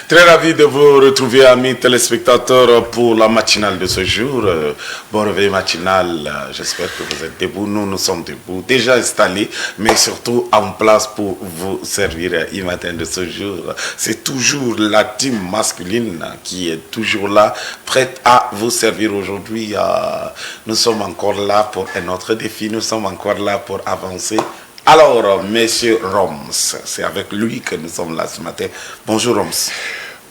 Très ravi de vous retrouver, amis téléspectateurs, pour la matinale de ce jour. Bon réveil matinal, j'espère que vous êtes debout. Nous sommes debout, déjà installés, mais surtout en place pour vous servir matin de ce jour. C'est toujours la team masculine qui est toujours là, prête à vous servir aujourd'hui. Nous sommes encore là pour un autre défi, nous sommes encore là pour avancer. Alors, Monsieur Roms, c'est avec lui que nous sommes là ce matin. Bonjour Roms.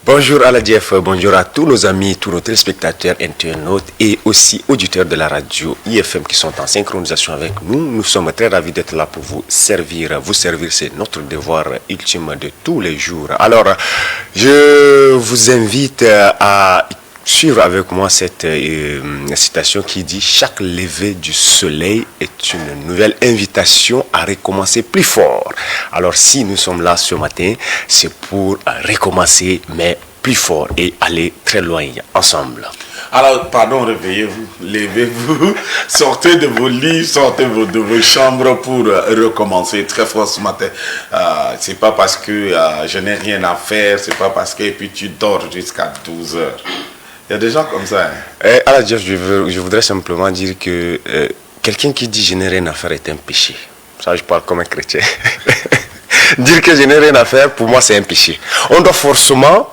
Bonjour Aladjef, bonjour à tous nos amis, tous nos téléspectateurs, internautes et aussi auditeurs de la radio IFM qui sont en synchronisation avec nous. Nous sommes très ravis d'être là pour vous servir. Vous servir, c'est notre devoir ultime de tous les jours. Alors, je vous invite à suivre avec moi cette citation qui dit « Chaque lever du soleil est une nouvelle invitation à recommencer plus fort ». Alors si nous sommes là ce matin, c'est pour recommencer mais plus fort et aller très loin ensemble. Alors, pardon, réveillez-vous, levez-vous, sortez de vos lits, sortez de vos chambres pour recommencer très fort ce matin. C'est pas parce que je n'ai rien à faire, c'est pas parce que et puis tu dors jusqu'à 12 heures. Il y a des gens comme ça. Alors, je voudrais simplement dire que quelqu'un qui dit je n'ai rien à faire est un péché. Ça, je parle comme un chrétien. Dire que je n'ai rien à faire, pour moi, c'est un péché. On doit forcément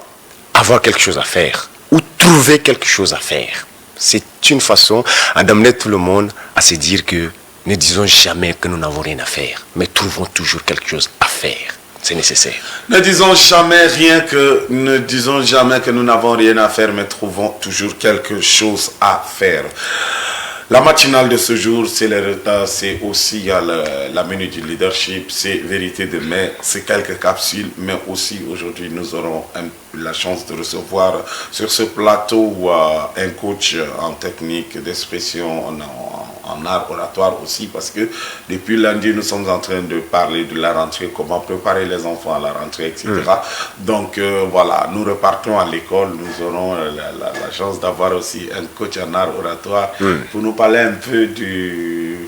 avoir quelque chose à faire ou trouver quelque chose à faire. C'est une façon d'amener tout le monde à se dire que ne disons jamais que nous n'avons rien à faire, mais trouvons toujours quelque chose à faire. C'est nécessaire. Ne disons jamais que nous n'avons rien à faire, mais trouvons toujours quelque chose à faire. La matinale de ce jour, c'est aussi la minute du leadership, c'est vérité demain, c'est quelques capsules, mais aussi aujourd'hui nous aurons la chance de recevoir sur ce plateau un coach en technique d'expression, en art oratoire aussi, parce que depuis lundi nous sommes en train de parler de la rentrée, comment préparer les enfants à la rentrée, etc. Donc voilà, nous repartons à l'école, nous aurons la chance d'avoir aussi un coach en art oratoire pour nous parler un peu du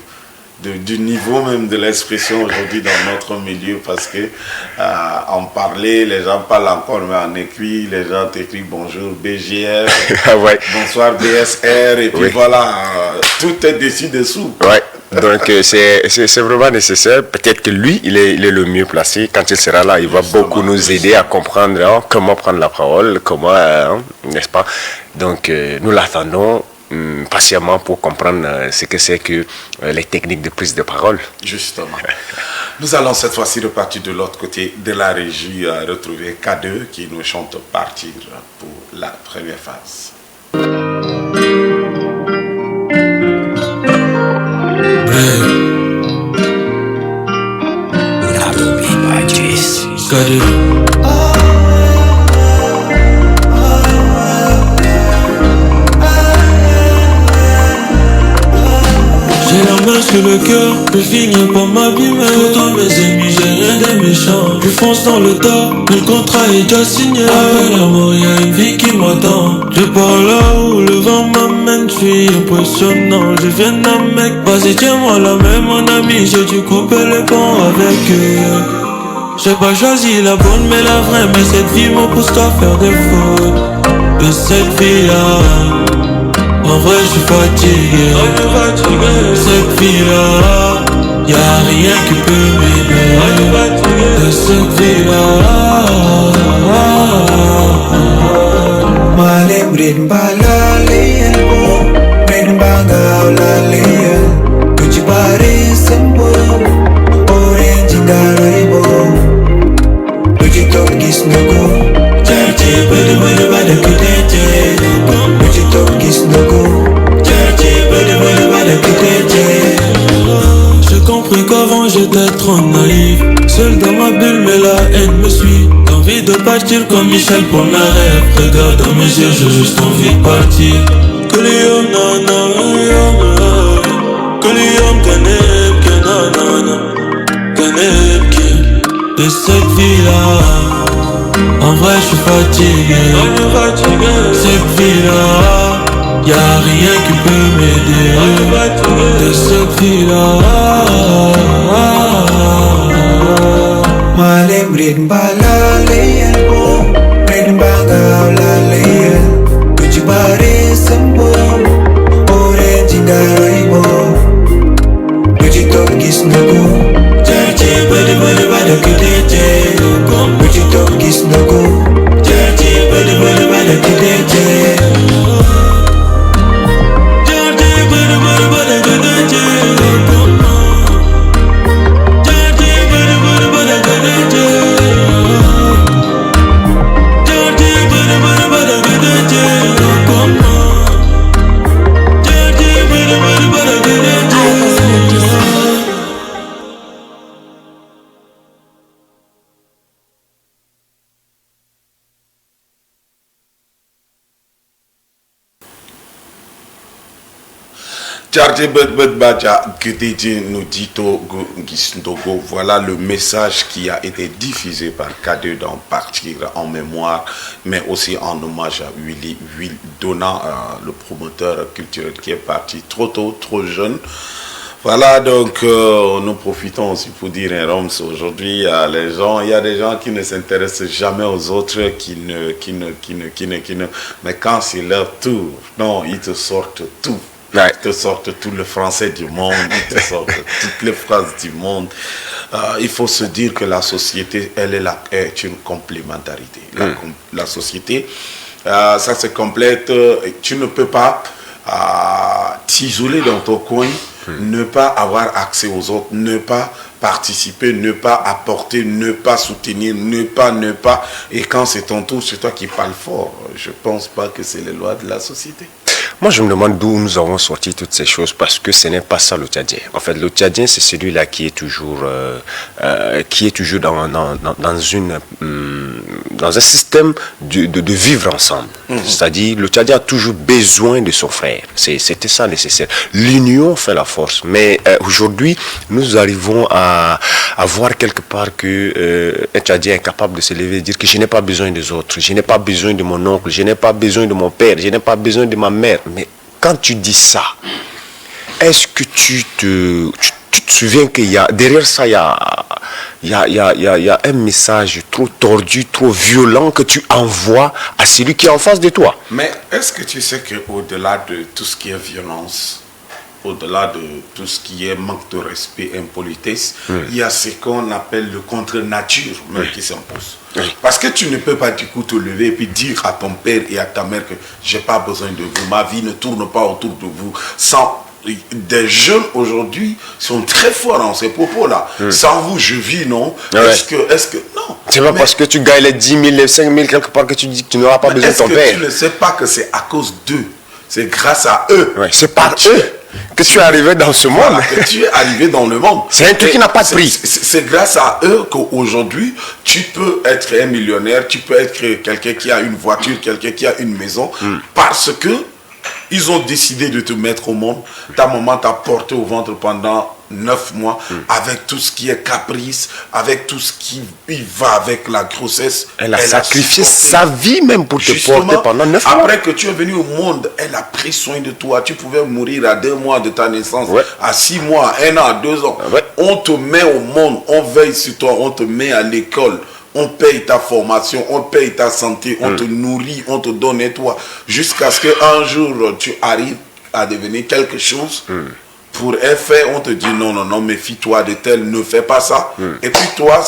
niveau même de l'expression aujourd'hui dans notre milieu, parce que en parler, les gens parlent encore, mais en écrit, les gens t'écrivent bonjour BGR, ouais. Bonsoir BSR, et puis voilà, tout est dessus-dessous. Ouais. Donc c'est vraiment nécessaire. Peut-être que lui, il est le mieux placé. Quand il sera là, il va beaucoup nous aider à comprendre comment prendre la parole, comment, n'est-ce pas? Donc nous l'attendons patiemment pour comprendre ce que c'est que les techniques de prise de parole. Justement. Nous allons cette fois-ci repartir de l'autre côté de la régie, retrouver K2 qui nous chante Partir pour la première phase. J'ai la main sur le cœur, je finis par m'abîmer. Pourtant mes ennemis, j'ai rien de méchant. Je fonce dans le tas, le contrat est déjà signé. Après la mort, y'a une vie qui m'attend. Je pars là où le vent m'amène, je suis impressionnant. Je viens d'un mec, vas-y tiens-moi la main mon ami. J'ai dû couper les ponts avec eux. J'ai pas choisi la bonne mais la vraie, mais cette vie me pousse qu'à faire des fautes. De cette vie-là, en vrai je suis fatigué. Cette vie-là, y'a rien qui peut m'aider. De cette vie-là, Malim brin bala leyen bo, brin banga la leyen. Kuchi bare sembo, orange ngaribo. Kuchi top gis nogo, charche bade bade bade kutete. Kuchi top gis nogo, charche bade bade bade kutete. j'ai compris qu'avant j'étais trop naïf. Seul dans ma bulle mais la haine me suit. Envie de partir comme Michel pour ma rêve. Regarde dans mes yeux, j'ai juste envie de partir. Que les hommes de cette vie-là. En vrai je suis fatigué. Cette vie-là, y'a rien qui peut m'aider. De cette vie-là. Malim brin bala leyen bo, brin banga bada kideje. But you talk is no go. Jaji bada kideje. Jaji bada kideje. Tcharje Badja Gudedje nous dit Togo Gisndogo. Voilà le message qui a été diffusé par K2 dans Partir en mémoire, mais aussi en hommage à Willy Donna, le promoteur culturel qui est parti trop tôt, trop jeune. Voilà, donc nous profitons aussi pour dire un Roms aujourd'hui, il y a des gens qui ne s'intéressent jamais aux autres, mais quand c'est leur tour, non, ils te sortent tout. Ouais. Ils te sortent tout le français du monde, ils te sortent toutes les phrases du monde. Il faut se dire que la société, elle est une complémentarité. La société, ça se complète. Tu ne peux pas t'isoler dans ton coin, ne pas avoir accès aux autres, ne pas participer, ne pas apporter, ne pas soutenir, ne pas. Et quand c'est ton tour, c'est toi qui parles fort. Je ne pense pas que c'est les lois de la société. Moi, je me demande d'où nous avons sorti toutes ces choses, parce que ce n'est pas ça le Tchadien. En fait, le Tchadien, c'est celui-là qui est toujours dans un système de vivre ensemble. C'est-à-dire, le Tchadien a toujours besoin de son frère. C'était ça nécessaire. L'union fait la force. Mais aujourd'hui, nous arrivons à voir quelque part que un Tchadien est capable de se lever et dire que je n'ai pas besoin des autres, je n'ai pas besoin de mon oncle, je n'ai pas besoin de mon père, je n'ai pas besoin de ma mère. Mais quand tu dis ça, est-ce que tu te souviens qu'il y a derrière ça, il y a un message trop tordu, trop violent que tu envoies à celui qui est en face de toi? Mais est-ce que tu sais qu'au-delà de tout ce qui est violence, au-delà de tout ce qui est manque de respect, impolitesse, il y a ce qu'on appelle le contre-nature même qui s'impose. Parce que tu ne peux pas du coup te lever et puis dire à ton père et à ta mère que j'ai pas besoin de vous, ma vie ne tourne pas autour de vous. Des jeunes aujourd'hui sont très forts en ces propos-là. Sans vous, je vis, non? Est-ce que non? C'est pas parce que tu gagnes les 10 000, les 5 000 quelque part que tu dis que tu n'auras pas besoin de ton père. Est-ce que tu ne sais pas que c'est à cause d'eux? C'est grâce à eux. Ouais, c'est par eux que tu es arrivé dans ce monde. Voilà, que tu es arrivé dans le monde. C'est un truc qui n'a pas de prix. C'est grâce à eux qu'aujourd'hui, tu peux être un millionnaire, tu peux être quelqu'un qui a une voiture, quelqu'un qui a une maison, parce que ils ont décidé de te mettre au monde. Ta maman t'a porté au ventre pendant 9 mois, avec tout ce qui est caprice, avec tout ce qui va avec la grossesse. Elle a sacrifié sa vie même pour te porter pendant 9 mois. Après que tu es venu au monde, elle a pris soin de toi. Tu pouvais mourir à 2 mois de ta naissance, à 6 mois, 1 an, 2 ans. On te met au monde, on veille sur toi, on te met à l'école. On paye ta formation, on paye ta santé, on te nourrit, on te donne et toi. Jusqu'à ce qu'un jour, tu arrives à devenir quelque chose. Pour effet, on te dit non, méfie-toi de tel, ne fais pas ça. Et puis toi,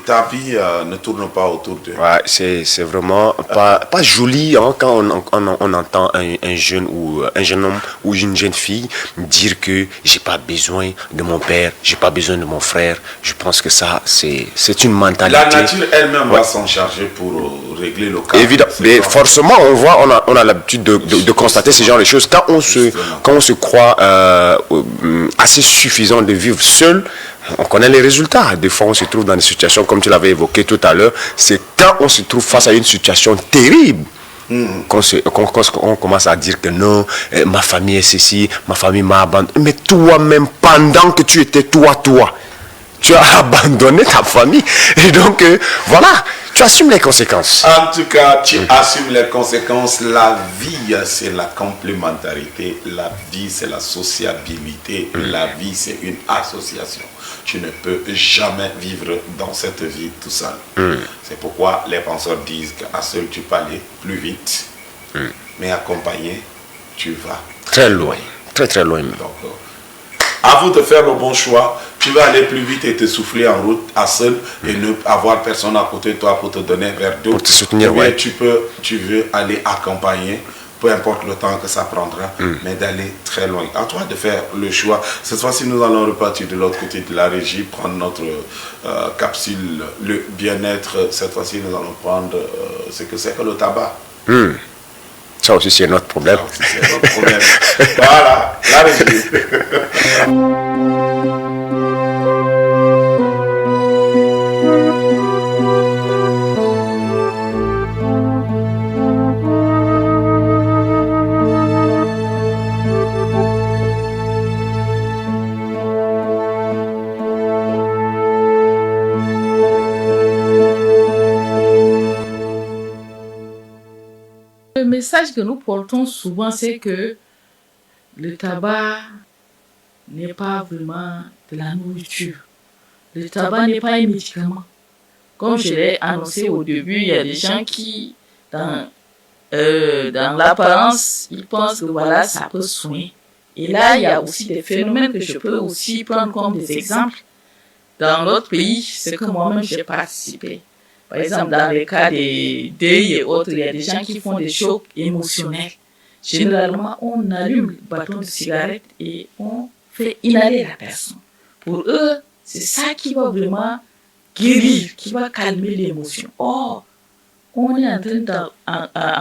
ta vie ne tourne pas autour de... Ouais, c'est vraiment pas joli hein, quand on entend un jeune homme ou une jeune fille dire que j'ai pas besoin de mon père, j'ai pas besoin de mon frère. Je pense que ça, c'est une mentalité. La nature elle-même va s'en charger pour régler le cas. Évidemment, mais forcément, on a l'habitude de constater ce genre de choses. Quand on se croit assez suffisant de vivre seul, on connaît les résultats. Des fois, on se trouve dans des situations, comme tu l'avais évoqué tout à l'heure, c'est quand on se trouve face à une situation terrible qu'on commence à dire que non, ma famille est ceci, ma famille m'a abandonné. Mais toi-même, pendant que tu étais toi, tu as abandonné ta famille. Et donc, voilà, tu assumes les conséquences. En tout cas, tu assumes les conséquences. La vie, c'est la complémentarité. La vie, c'est la sociabilité. La vie, c'est une association. Tu ne peux jamais vivre dans cette vie tout seul. C'est pourquoi les penseurs disent qu'à seul, tu peux aller plus vite. Mais accompagné, tu vas très loin. Très, très loin. Donc, À vous de faire le bon choix. Tu vas aller plus vite et te souffler en route à seul et ne avoir personne à côté de toi pour te donner un verre d'eau. Pour te soutenir, ouais. Tu veux aller accompagner, peu importe le temps que ça prendra, mais d'aller très loin. À toi de faire le choix. Cette fois-ci, nous allons repartir de l'autre côté de la régie, prendre notre capsule, le bien-être. Cette fois-ci, nous allons prendre ce que c'est que le tabac. Ça aussi, c'est notre problème. Ça aussi, c'est notre problème. Voilà, la régie. Le message que nous portons souvent, c'est que le tabac n'est pas vraiment de la nourriture. Le tabac n'est pas un médicament. Comme je l'ai annoncé au début, il y a des gens qui, dans l'apparence, ils pensent que voilà, ça peut soigner. Et là, il y a aussi des phénomènes que je peux aussi prendre comme des exemples. Dans l'autre pays, c'est que moi-même j'ai participé. Par exemple, dans les cas des deuils et autres, il y a des gens qui font des chocs émotionnels. Généralement, on allume le bâton de cigarette et on fait inhaler la personne. Pour eux, c'est ça qui va vraiment guérir, qui va calmer l'émotion. Or, on est en train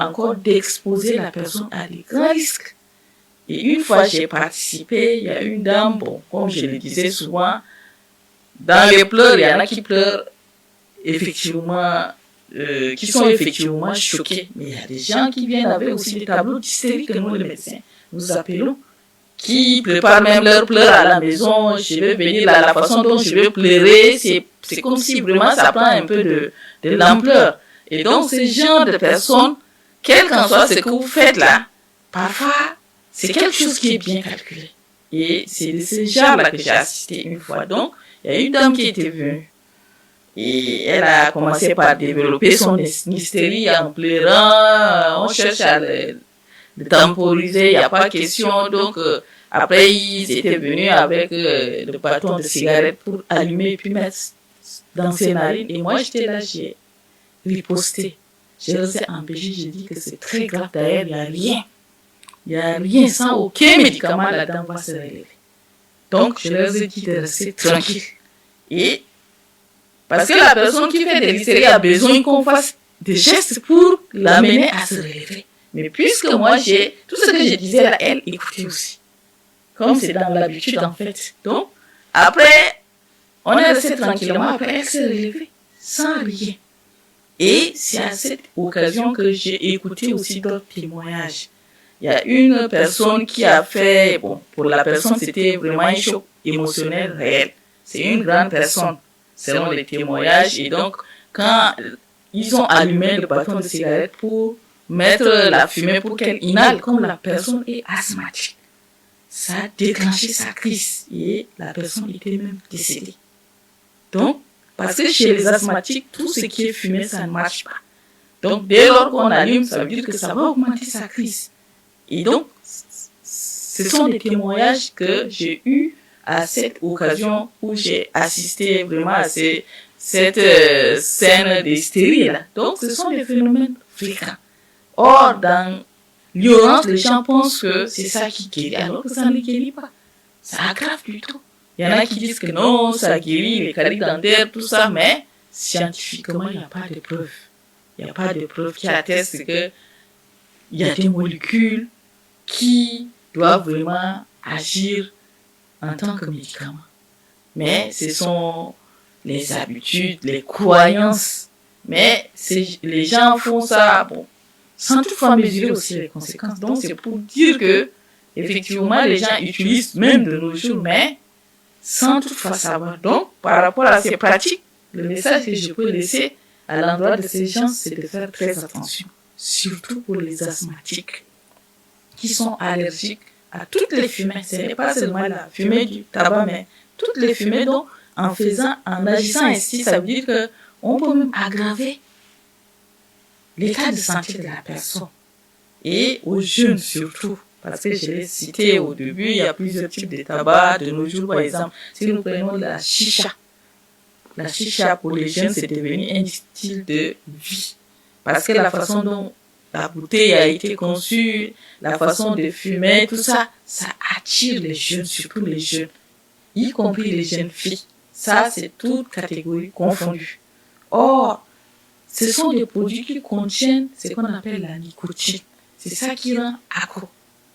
encore d'exposer la personne à des grands risques. Et une fois j'ai participé, il y a une dame, bon, comme je le disais souvent, dans les pleurs, il y en a qui pleurent effectivement, qui sont effectivement choqués. Mais il y a des gens qui viennent avec aussi des tableaux d'hystérie que nous, les médecins, nous appelons, qui préparent même leurs pleurs à la maison. Je vais venir là, la façon dont je vais pleurer, c'est comme si vraiment ça prend un peu de l'ampleur. Et donc, ce genre de personnes, quel qu'en soit ce que vous faites là, parfois, c'est quelque chose qui est bien calculé. Et c'est de ce genre-là que j'ai assisté une fois. Donc, il y a une dame qui était venue. Et elle a commencé par développer son hystérie en pleurant. On cherche à le temporiser, il n'y a pas question. Donc, après, ils étaient venus avec le bâton de cigarette pour allumer et puis mettre dans ses narines. Et moi, j'étais là, j'ai riposté. Je les ai empêchés, j'ai dit que c'est très grave. D'ailleurs, il n'y a rien. Il n'y a rien, sans aucun médicament, la dame va se relever. Donc, je leur ai dit de rester tranquille. Et parce que la personne qui fait de l'hystérie a besoin qu'on fasse des gestes pour l'amener à se relever. Mais puisque moi, tout ce que je disais là, elle écoutait aussi. Comme c'est dans l'habitude, en fait. Donc, après, on est resté tranquillement. Après, elle s'est relevée sans rien. Et c'est à cette occasion que j'ai écouté aussi d'autres témoignages. Il y a une personne qui a fait, bon, pour la personne, c'était vraiment un choc émotionnel réel. C'est une grande personne, selon les témoignages. Et donc, quand ils ont allumé le bâton de cigarette pour mettre la fumée pour qu'elle inhale, comme la personne est asthmatique, ça a déclenché sa crise. Et la personne était même décédée. Donc, parce que chez les asthmatiques, tout ce qui est fumé, ça ne marche pas. Donc, dès lors qu'on allume, ça veut dire que ça va augmenter sa crise. Et donc, ce sont des témoignages que j'ai eus à cette occasion où j'ai assisté vraiment à cette scène d'hystérie-là. Donc, ce sont des phénomènes fréquents. Or, dans l'ignorance, les gens pensent que c'est ça qui guérit, alors que ça ne guérit pas. Ça aggrave plutôt. Il y en a qui disent que non, ça guérit les caries dentaires, tout ça, mais scientifiquement, il n'y a pas de preuves. Il n'y a pas de preuves qui attestent qu'il y a des molécules qui doivent vraiment agir en tant que médicament. Mais ce sont les habitudes, les croyances. Mais les gens font ça, bon, sans toutefois mesurer aussi les conséquences. Donc, c'est pour dire que, effectivement, les gens utilisent même de nos jours, mais sans toutefois savoir. Donc, par rapport à ces pratiques, le message que je peux laisser à l'endroit de ces gens, c'est de faire très attention. Surtout pour les asthmatiques qui sont allergiques à toutes les fumées. Ce n'est pas seulement la fumée du tabac, mais toutes les fumées. Donc, en agissant ainsi, ça veut dire qu'on peut même aggraver l'état de santé de la personne. Et aux jeunes surtout. Parce que je l'ai cité au début, il y a plusieurs types de tabac. De nos jours, par exemple, si nous prenons la chicha pour les jeunes, c'est devenu un style de vie. Parce que la façon dont la bouteille a été conçue, la façon de fumer, tout ça, ça attire les jeunes, surtout les jeunes, y compris les jeunes filles. Ça, c'est toute catégorie confondue. Or, ce sont des produits qui contiennent ce qu'on appelle la nicotine. C'est ça qui rend accro.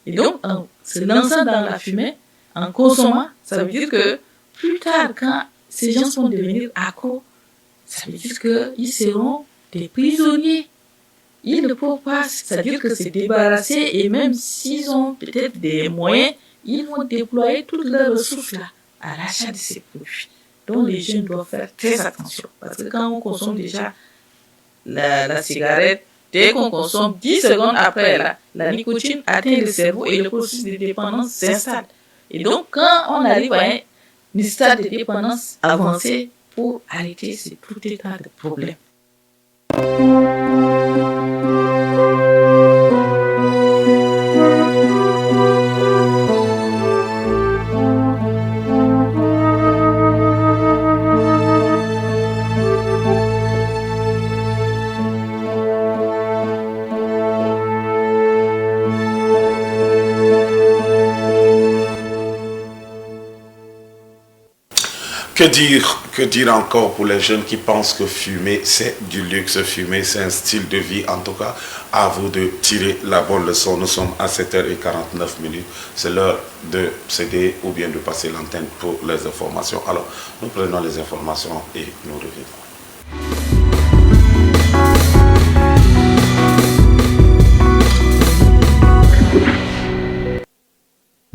Et donc, en se lançant dans la fumée, en consommant, ça veut dire que plus tard, quand ces gens vont devenir accros, ça veut dire qu'ils seront des prisonniers. Ils ne peuvent pas, c'est-à-dire que se débarrasser, et même s'ils ont peut-être des moyens, ils vont déployer toutes leurs ressources là à l'achat de ces produits. Donc les jeunes doivent faire très attention. Parce que quand on consomme déjà la cigarette, dès qu'on consomme 10 secondes après, la nicotine atteint le cerveau et le processus de dépendance s'installe. Et donc quand on arrive à un stade de dépendance avancé, pour arrêter, c'est tout état de problème. Que dire encore pour les jeunes qui pensent que fumer c'est du luxe, fumer c'est un style de vie. En tout cas, à vous de tirer la bonne leçon. Nous sommes à 7h49. C'est l'heure de céder ou bien de passer l'antenne pour les informations. Alors, nous prenons les informations et nous revenons.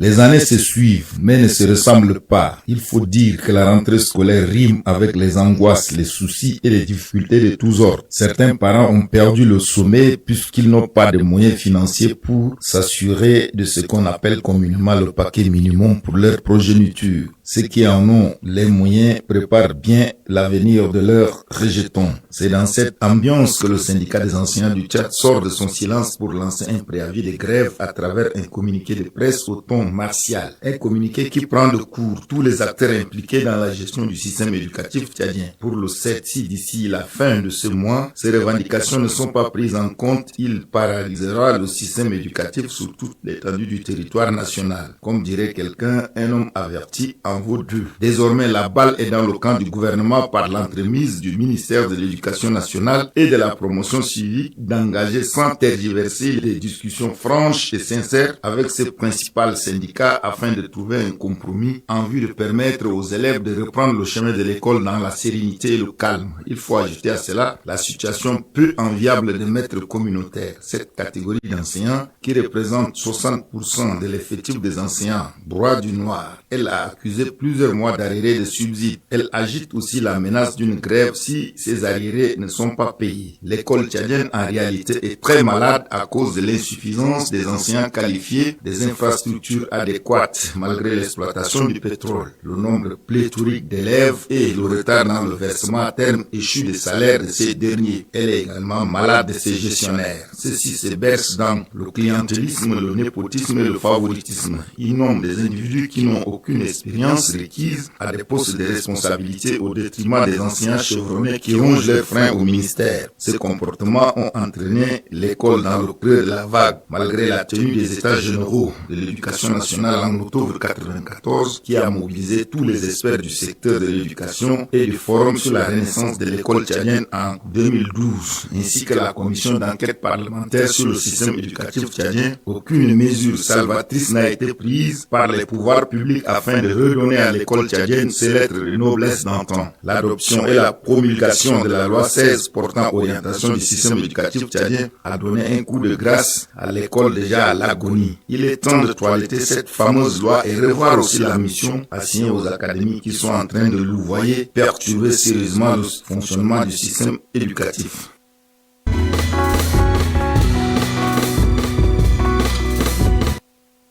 Les années se suivent, mais ne se ressemblent pas. Il faut dire que la rentrée scolaire rime avec les angoisses, les soucis et les difficultés de tous ordres. Certains parents ont perdu le sommeil puisqu'ils n'ont pas de moyens financiers pour s'assurer de ce qu'on appelle communément le paquet minimum pour leur progéniture. Ceux qui en ont les moyens préparent bien l'avenir de leurs rejetons. C'est dans cette ambiance que le syndicat des enseignants du Tchad sort de son silence pour lancer un préavis de grève à travers un communiqué de presse au ton martial. Un communiqué qui prend de court tous les acteurs impliqués dans la gestion du système éducatif tchadien. Pour le 7, si d'ici la fin de ce mois, ces revendications ne sont pas prises en compte, il paralysera le système éducatif sur toute l'étendue du territoire national. Comme dirait quelqu'un, un homme averti en vaut deux. Désormais, la balle est dans le camp du gouvernement par l'entremise du ministère de l'Éducation nationale et de la promotion civique d'engager sans tergiverser des discussions franches et sincères avec ses principales syndicats afin de trouver un compromis en vue de permettre aux élèves de reprendre le chemin de l'école dans la sérénité et le calme. Il faut ajouter à cela la situation peu enviable des maîtres communautaires. Cette catégorie d'enseignants qui représente 60% de l'effectif des enseignants, droit du noir. Elle a accusé plusieurs mois d'arriérés de subsides. Elle agite aussi la menace d'une grève si ces arriérés ne sont pas payés. L'école tchadienne en réalité est très malade à cause de l'insuffisance des enseignants qualifiés, des infrastructures adéquates malgré l'exploitation du pétrole, le nombre pléthorique d'élèves et le retard dans le versement à terme échu des salaires de ces derniers. Elle est également malade de ses gestionnaires. Ceux-ci se bercent dans le clientélisme, le népotisme et le favoritisme. Ils nomment des individus qui n'ont aucune expérience requise à des postes de responsabilité au détriment des enseignants chevronnés qui rongent leurs freins au ministère. Ces comportements ont entraîné l'école dans le creux de la vague, malgré la tenue des états généraux de l'éducation nationale en octobre 1994, qui a mobilisé tous les experts du secteur de l'éducation et du forum sur la renaissance de l'école tchadienne en 2012, ainsi que la commission d'enquête parlementaire sur le système éducatif tchadien. Aucune mesure salvatrice n'a été prise par les pouvoirs publics afin de redonner à l'école tchadienne ses lettres de noblesse d'antan. L'adoption et la promulgation de la loi 16 portant orientation du système éducatif tchadien a donné un coup de grâce à l'école déjà à l'agonie. Il est temps de toiletter cette fameuse loi et revoir aussi la mission assignée aux académies qui sont en train de louvoyer, perturber sérieusement le fonctionnement du système éducatif.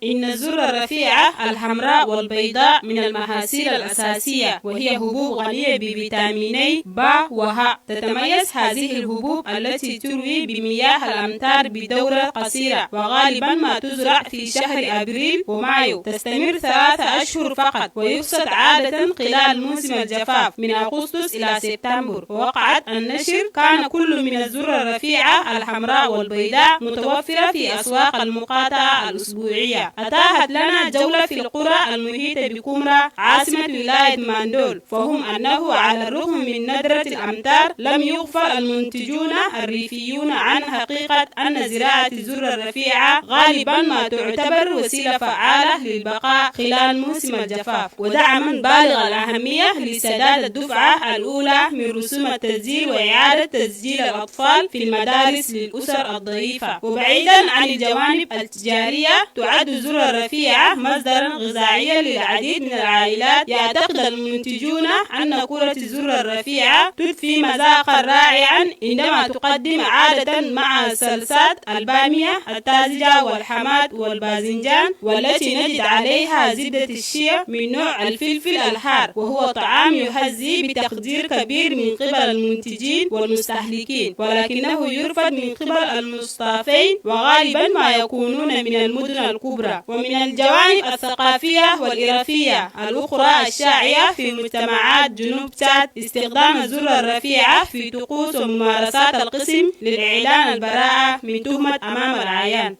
إن الذرة الرفيعة الحمراء والبيضاء من المحاصيل الأساسية، وهي حبوب غنية بفيتاميني ب وه. تتميز هذه الحبوب التي تروي بمياه الأمطار بدورة قصيرة، وغالبا ما تزرع في شهر أبريل ومايو. تستمر 3 أشهر فقط، ويحصد عادة خلال موسم الجفاف من أغسطس إلى سبتمبر. ووقعت النشر كان كل من الذرة الرفيعة الحمراء والبيضاء متوفرة في أسواق المقاطعة الأسبوعية. أتاحت لنا جولة في القرى المحيطة بكمرة عاصمة ولاية ماندول، فهم أنه على الرغم من ندرة الأمطار لم يغفل المنتجون الريفيون عن حقيقة أن زراعة الذرة الرفيعة غالبا ما تعتبر وسيلة فعالة للبقاء خلال موسم الجفاف، ودعما بالغ الأهمية لسداد الدفعة الأولى من رسوم التسجيل وإعادة تسجيل الأطفال في المدارس للأسر الضعيفة. وبعيدا عن الجوانب التجارية، تعد الذرة الرفيعة مصدرا غذائيا للعديد من العائلات. يعتقد المنتجون أن كرة الذرة الرفيعة تضفي مذاقا رائعا عندما تقدم عادة مع سلسات البامية الطازجة والحماد والباذنجان، والتي نجد عليها زبدة الشيا من نوع الفلفل الحار، وهو طعام يحظي بتقدير كبير من قبل المنتجين والمستهلكين، ولكنه يرفض من قبل المصطافين، وغالبا ما يكونون من المدن الكبرى. ومن الجوانب الثقافية والإرثية الأخرى الشائعة في مجتمعات جنوب تشاد استخدام الذرة الرفيعة في طقوس وممارسات القسم للإعلان البراءة من تهمة أمام العيان.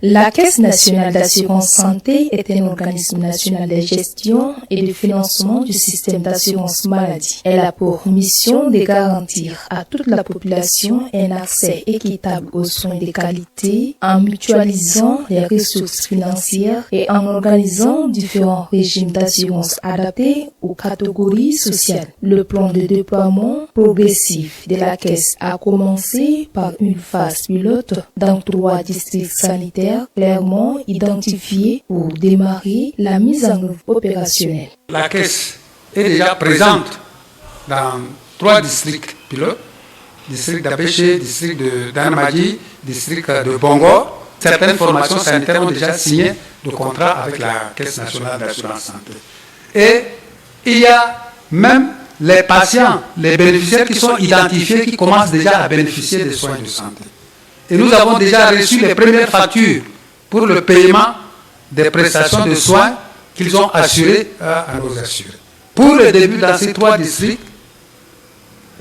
La Caisse nationale d'assurance santé est un organisme national de gestion et de financement du système d'assurance maladie. Elle a pour mission de garantir à toute la population un accès équitable aux soins de qualité en mutualisant les ressources financières et en organisant différents régimes d'assurance adaptés aux catégories sociales. Le plan de déploiement progressif de la Caisse a commencé par une phase pilote dans 3 districts sanitaires clairement identifiés pour démarrer la mise en œuvre opérationnelle. La Caisse est déjà présente dans 3 districts pilotes, district d'Abéché, district d'Anamadi, district de Bongo. Certaines formations sanitaires ont déjà signé de contrat avec la Caisse nationale d'assurance santé. Et il y a même les patients, les bénéficiaires qui sont identifiés, qui commencent déjà à bénéficier des soins de santé. Et nous avons déjà reçu les premières factures pour le paiement des prestations de soins qu'ils ont assurées à nos assurés. Pour le début, dans ces 3 districts,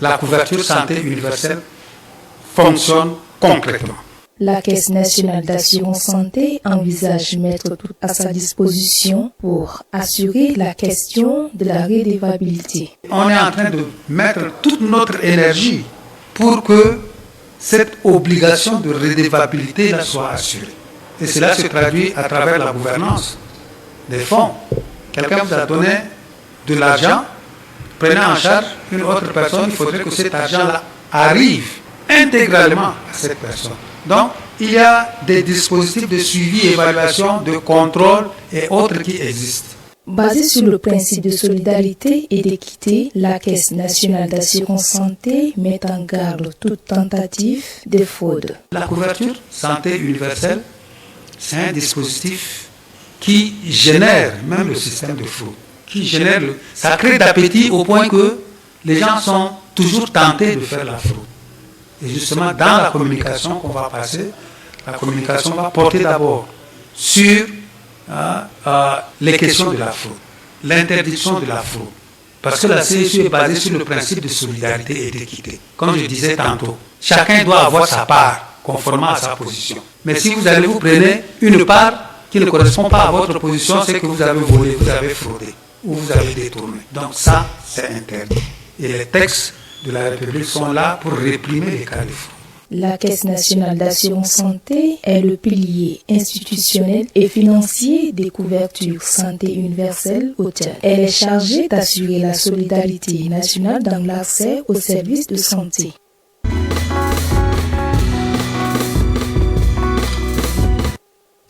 la couverture santé universelle fonctionne complètement. La Caisse nationale d'assurance santé envisage mettre tout à sa disposition pour assurer la question de la redevabilité. On est en train de mettre toute notre énergie pour que cette obligation de redevabilité soit assurée. Et cela se traduit à travers la gouvernance des fonds. Quelqu'un vous a donné de l'argent, prenez en charge une autre personne, il faudrait que cet argent-là arrive intégralement à cette personne. Donc, il y a des dispositifs de suivi, évaluation, de contrôle et autres qui existent. Basée sur le principe de solidarité et d'équité, la Caisse nationale d'assurance santé met en garde toute tentative de fraude. La couverture santé universelle, c'est un dispositif qui génère même le système de fraude, ça crée d'appétit au point que les gens sont toujours tentés de faire la fraude. Et justement, dans la communication qu'on va passer, la communication va porter d'abord sur les questions de la fraude, l'interdiction de la fraude. Parce que la CSU est basée sur le principe de solidarité et d'équité. Comme je disais tantôt, chacun doit avoir sa part, conformément à sa position. Mais si vous allez vous prendre une part qui ne correspond pas à votre position, c'est que vous avez volé, vous avez fraudé, ou vous avez détourné. Donc ça, c'est interdit. Et les textes de la République sont là pour réprimer les cas de fraude. La Caisse nationale d'assurance santé est le pilier institutionnel et financier des couvertures santé universelle au Tchad. Elle est chargée d'assurer la solidarité nationale dans l'accès aux services de santé.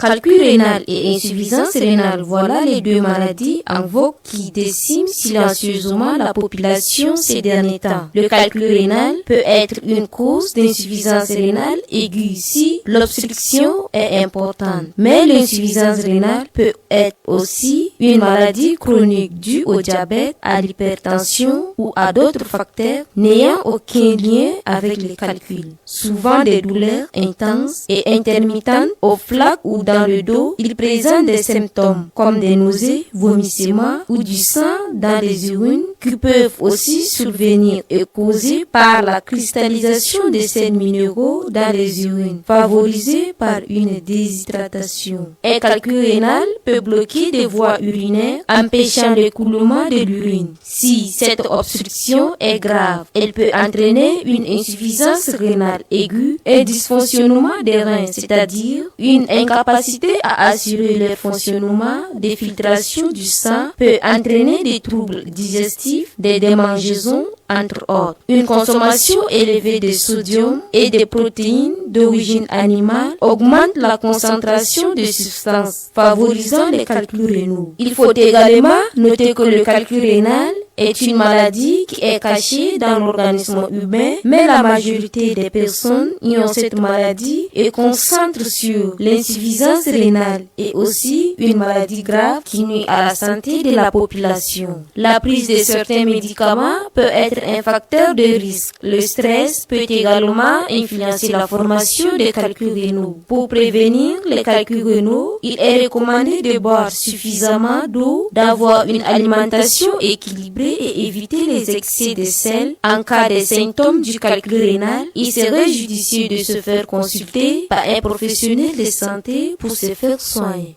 Calcul rénal et insuffisance rénale, voilà les deux maladies en vogue qui déciment silencieusement la population ces derniers temps. Le calcul rénal peut être une cause d'insuffisance rénale aiguë si l'obstruction est importante. Mais l'insuffisance rénale peut être aussi une maladie chronique due au diabète, à l'hypertension ou à d'autres facteurs n'ayant aucun lien avec les calculs. Souvent des douleurs intenses et intermittentes aux flaques ou dans le dos, il présente des symptômes comme des nausées, vomissements ou du sang dans les urines qui peuvent aussi survenir et causés par la cristallisation des sels minéraux dans les urines, favorisée par une déshydratation. Un calcul rénal peut bloquer des voies urinaires, empêchant l'écoulement de l'urine. Si cette obstruction est grave, elle peut entraîner une insuffisance rénale aiguë, un dysfonctionnement des reins, c'est-à-dire une incapacité à assurer le fonctionnement des filtrations du sang, peut entraîner des troubles digestifs, des démangeaisons, entre autres. Une consommation élevée de sodium et de protéines d'origine animale augmente la concentration de substances favorisant les calculs rénaux. Il faut également noter que le calcul rénal est une maladie qui est cachée dans l'organisme humain, mais la majorité des personnes y ont cette maladie et concentrent sur l'insuffisance rénale et aussi une maladie grave qui nuit à la santé de la population. La prise de certains médicaments peut être un facteur de risque. Le stress peut également influencer la formation des calculs rénaux. Pour prévenir les calculs rénaux, il est recommandé de boire suffisamment d'eau, d'avoir une alimentation équilibrée et éviter les excès de sel. En cas de symptômes du calcul rénal, il serait judicieux de se faire consulter par un professionnel de santé pour se faire soigner.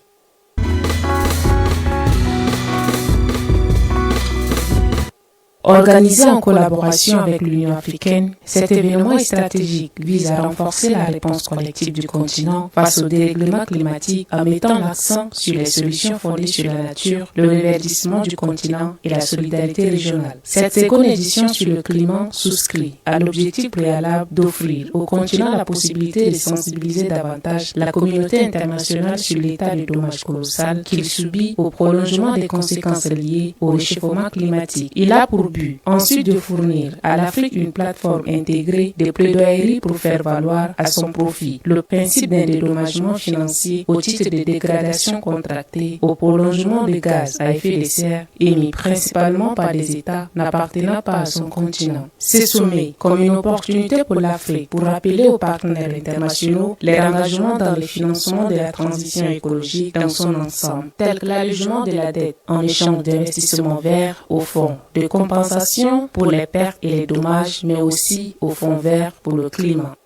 Organisé en collaboration avec l'Union africaine, cet événement stratégique vise à renforcer la réponse collective du continent face au dérèglement climatique en mettant l'accent sur les solutions fondées sur la nature, le reverdissement du continent et la solidarité régionale. Cette seconde édition sur le climat souscrit à l'objectif préalable d'offrir au continent la possibilité de sensibiliser davantage la communauté internationale sur l'état de dommage colossal qu'il subit au prolongement des conséquences liées au réchauffement climatique. Il a pour but ensuite de fournir à l'Afrique une plateforme intégrée de plaidoyeries pour faire valoir à son profit le principe d'un dédommagement financier au titre des dégradations contractées au prolongement des gaz à effet de serre émis principalement par des États n'appartenant pas à son continent. Ce sommet comme une opportunité pour l'Afrique pour rappeler aux partenaires internationaux les engagements dans le financement de la transition écologique dans son ensemble, tel que l'allègement de la dette en échange d'investissements verts au fonds de compensation pour les pertes et les dommages, mais aussi au fonds vert pour le climat.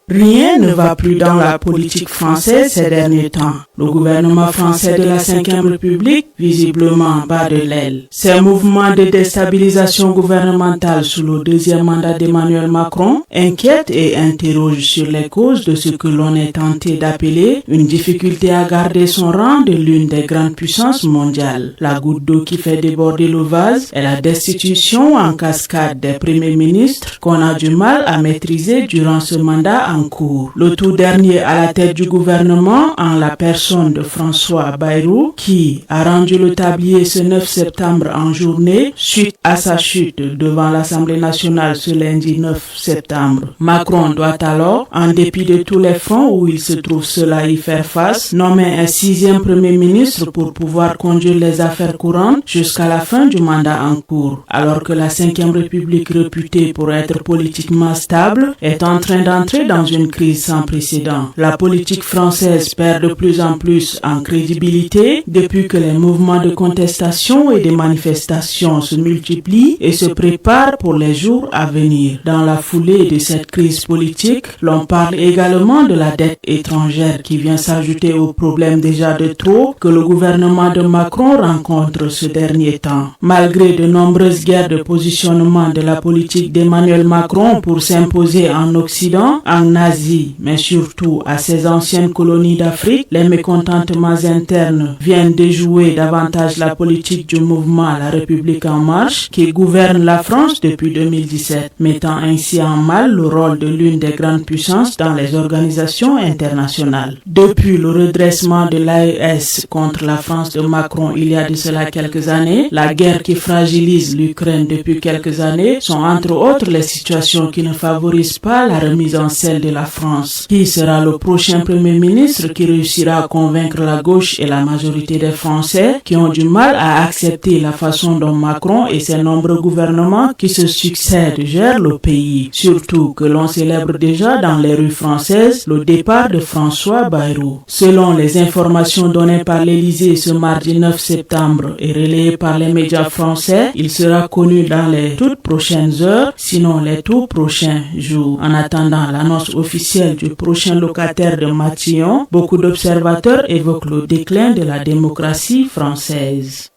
Rien ne va plus dans la politique française ces derniers temps. Le gouvernement français de la Ve République, visiblement bat de l'aile. Ces mouvements de déstabilisation gouvernementale sous le deuxième mandat d'Emmanuel Macron inquiètent et interrogent sur les causes de ce que l'on est tenté d'appeler une difficulté à garder son rang de l'une des grandes puissances mondiales. La goutte d'eau qui fait déborder le vase est la destitution en cascade des premiers ministres qu'on a du mal à maîtriser durant ce mandat en cours. Le tout dernier à la tête du gouvernement, en la personne de François Bayrou, qui a rendu le tablier ce 9 septembre en journée suite à sa chute devant l'Assemblée nationale ce lundi 9 septembre. Macron doit alors, en dépit de tous les fronts où il se trouve seul à y faire face, nommer un 6e premier ministre pour pouvoir conduire les affaires courantes jusqu'à la fin du mandat en cours. Alors que la Ve République, réputée pour être politiquement stable, est en train d'entrer dans une crise sans précédent. La politique française perd de plus en plus en crédibilité depuis que les mouvements de contestation et de manifestations se multiplient et se préparent pour les jours à venir. Dans la foulée de cette crise politique, l'on parle également de la dette étrangère qui vient s'ajouter aux problèmes déjà de trop que le gouvernement de Macron rencontre ce dernier temps. Malgré de nombreuses guerres de positionnement de la politique d'Emmanuel Macron pour s'imposer en Occident, en en Asie, mais surtout à ses anciennes colonies d'Afrique, les mécontentements internes viennent déjouer davantage la politique du mouvement La République en marche qui gouverne la France depuis 2017, mettant ainsi en mal le rôle de l'une des grandes puissances dans les organisations internationales. Depuis le redressement de l'AES contre la France de Macron il y a de cela quelques années, la guerre qui fragilise l'Ukraine depuis quelques années sont entre autres les situations qui ne favorisent pas la remise en selle de la France. Qui sera le prochain Premier ministre qui réussira à convaincre la gauche et la majorité des Français qui ont du mal à accepter la façon dont Macron et ses nombreux gouvernements qui se succèdent gèrent le pays? Surtout que l'on célèbre déjà dans les rues françaises le départ de François Bayrou. Selon les informations données par l'Élysée ce mardi 9 septembre et relayées par les médias français, il sera connu dans les toutes prochaines heures, sinon les tout prochains jours. En attendant l'annonce officielle du prochain locataire de Matignon, beaucoup d'observateurs évoquent le déclin de la démocratie française.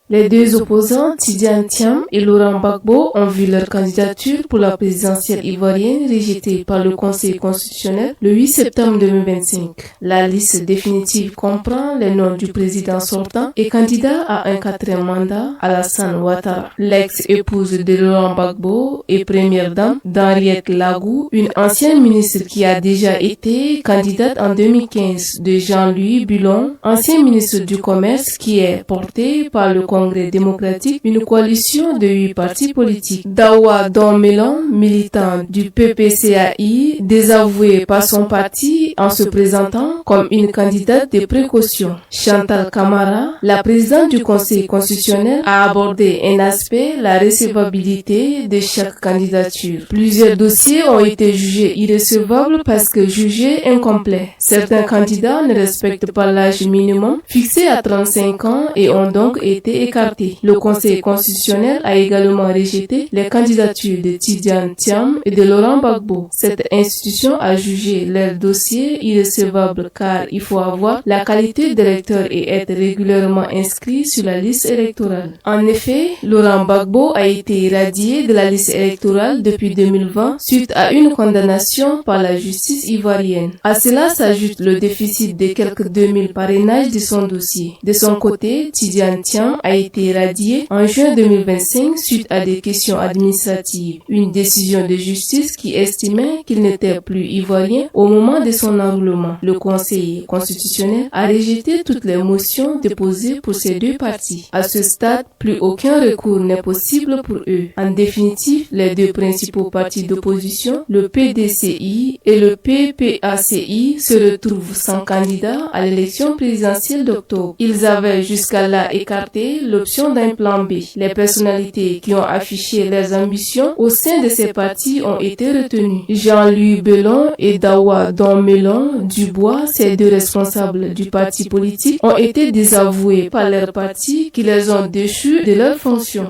Les deux opposants, Tidiane Thiam et Laurent Gbagbo, ont vu leur candidature pour la présidentielle ivoirienne rejetée par le Conseil constitutionnel le 8 septembre 2025. La liste définitive comprend les noms du président sortant et candidat à un quatrième mandat, Alassane Ouattara, l'ex-épouse de Laurent Gbagbo et première dame d'Henriette Lagou, une ancienne ministre qui a déjà été candidate en 2015, de Jean-Louis Bulon, ancien ministre du Commerce qui est porté par le Congrès démocratique, une coalition de 8 partis politiques. Dawa Donmelon, militant du PPCAI, désavoué par son parti en se présentant comme une candidate de précaution. Chantal Camara, la présidente du Conseil constitutionnel, a abordé un aspect, la recevabilité de chaque candidature. Plusieurs dossiers ont été jugés irrecevables parce que jugés incomplets. Certains candidats ne respectent pas l'âge minimum fixé à 35 ans et ont donc été écarté. Le Conseil constitutionnel a également rejeté les candidatures de Tidiane Thiam et de Laurent Gbagbo. Cette institution a jugé leur dossier irrecevable car il faut avoir la qualité d'électeur et être régulièrement inscrit sur la liste électorale. En effet, Laurent Gbagbo a été irradié de la liste électorale depuis 2020 suite à une condamnation par la justice ivoirienne. À cela s'ajoute le déficit de quelques 2000 parrainages de son dossier. De son côté, Tidiane Thiam a été radié en juin 2025 suite à des questions administratives. Une décision de justice qui estimait qu'il n'était plus ivoirien au moment de son enrôlement. Le Conseil constitutionnel a rejeté toutes les motions déposées pour ces deux partis. À ce stade, plus aucun recours n'est possible pour eux. En définitive, les deux principaux partis d'opposition, le PDCI et le PPACI, se retrouvent sans candidat à l'élection présidentielle d'octobre. Ils avaient jusqu'à là écarté l'option d'un plan B. Les personnalités qui ont affiché leurs ambitions au sein de ces partis ont été retenues. Jean-Louis Bulon et Dawa Donmelon Dubois, ces deux responsables du parti politique, ont été désavoués par leurs partis qui les ont déchus de leurs fonctions.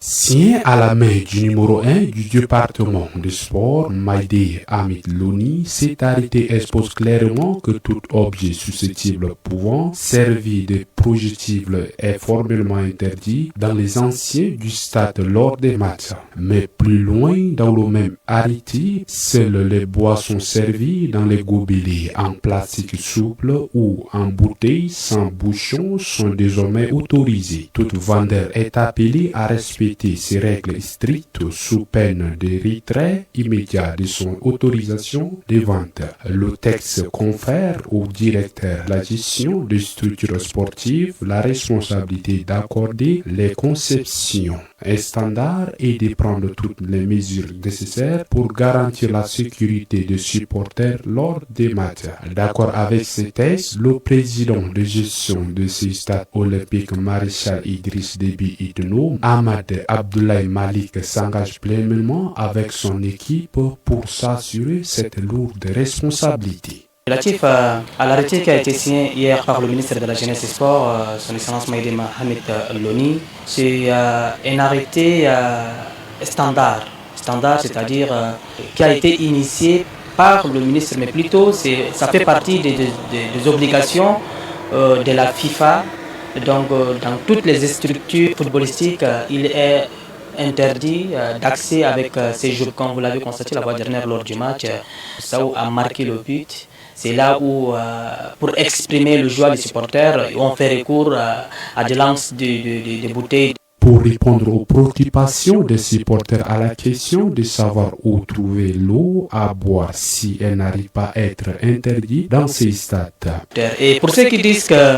Signé à la main du numéro 1 du département de sport, Maïdé Hamid Louni, cet arrêté expose clairement que tout objet susceptible pouvant servir de projectile est formellement interdit dans les anciens du stade lors des matchs. Mais plus loin, dans le même arrêté, seules les boissons servies dans les gobelets en plastique souple ou en bouteille sans bouchon sont désormais autorisées. Tout vendeur est appelé à respecter ces règles strictes sous peine de retrait immédiat de son autorisation de vente. Le texte confère au directeur de la gestion des structures sportives la responsabilité d'accorder les conceptions standards et de prendre toutes les mesures nécessaires pour garantir la sécurité des supporters lors des matchs. D'accord avec ces textes, le président de gestion de ce stade olympique Maréchal Idriss Déby Itno, Ahmad Abdoulaye Malik, s'engage pleinement avec son équipe pour s'assurer cette lourde responsabilité. Relatif à l'arrêté qui a été signé hier par le ministre de la Jeunesse et Sport, son Excellence Maïdé Hamid Louni, c'est un arrêté standard, c'est-à-dire qui a été initié par le ministre, mais plutôt ça fait partie des obligations de la FIFA. Donc dans toutes les structures footballistiques, il est interdit d'accès avec ces jeux. Comme vous l'avez constaté la fois dernière lors du match, Sao a marqué le but. C'est là où, pour exprimer le joie des supporters, on fait recours à des lances de bouteilles. Pour répondre aux préoccupations des supporters à la question de savoir où trouver l'eau à boire si elle n'arrive pas à être interdite dans ces stades. Et pour ceux qui disent que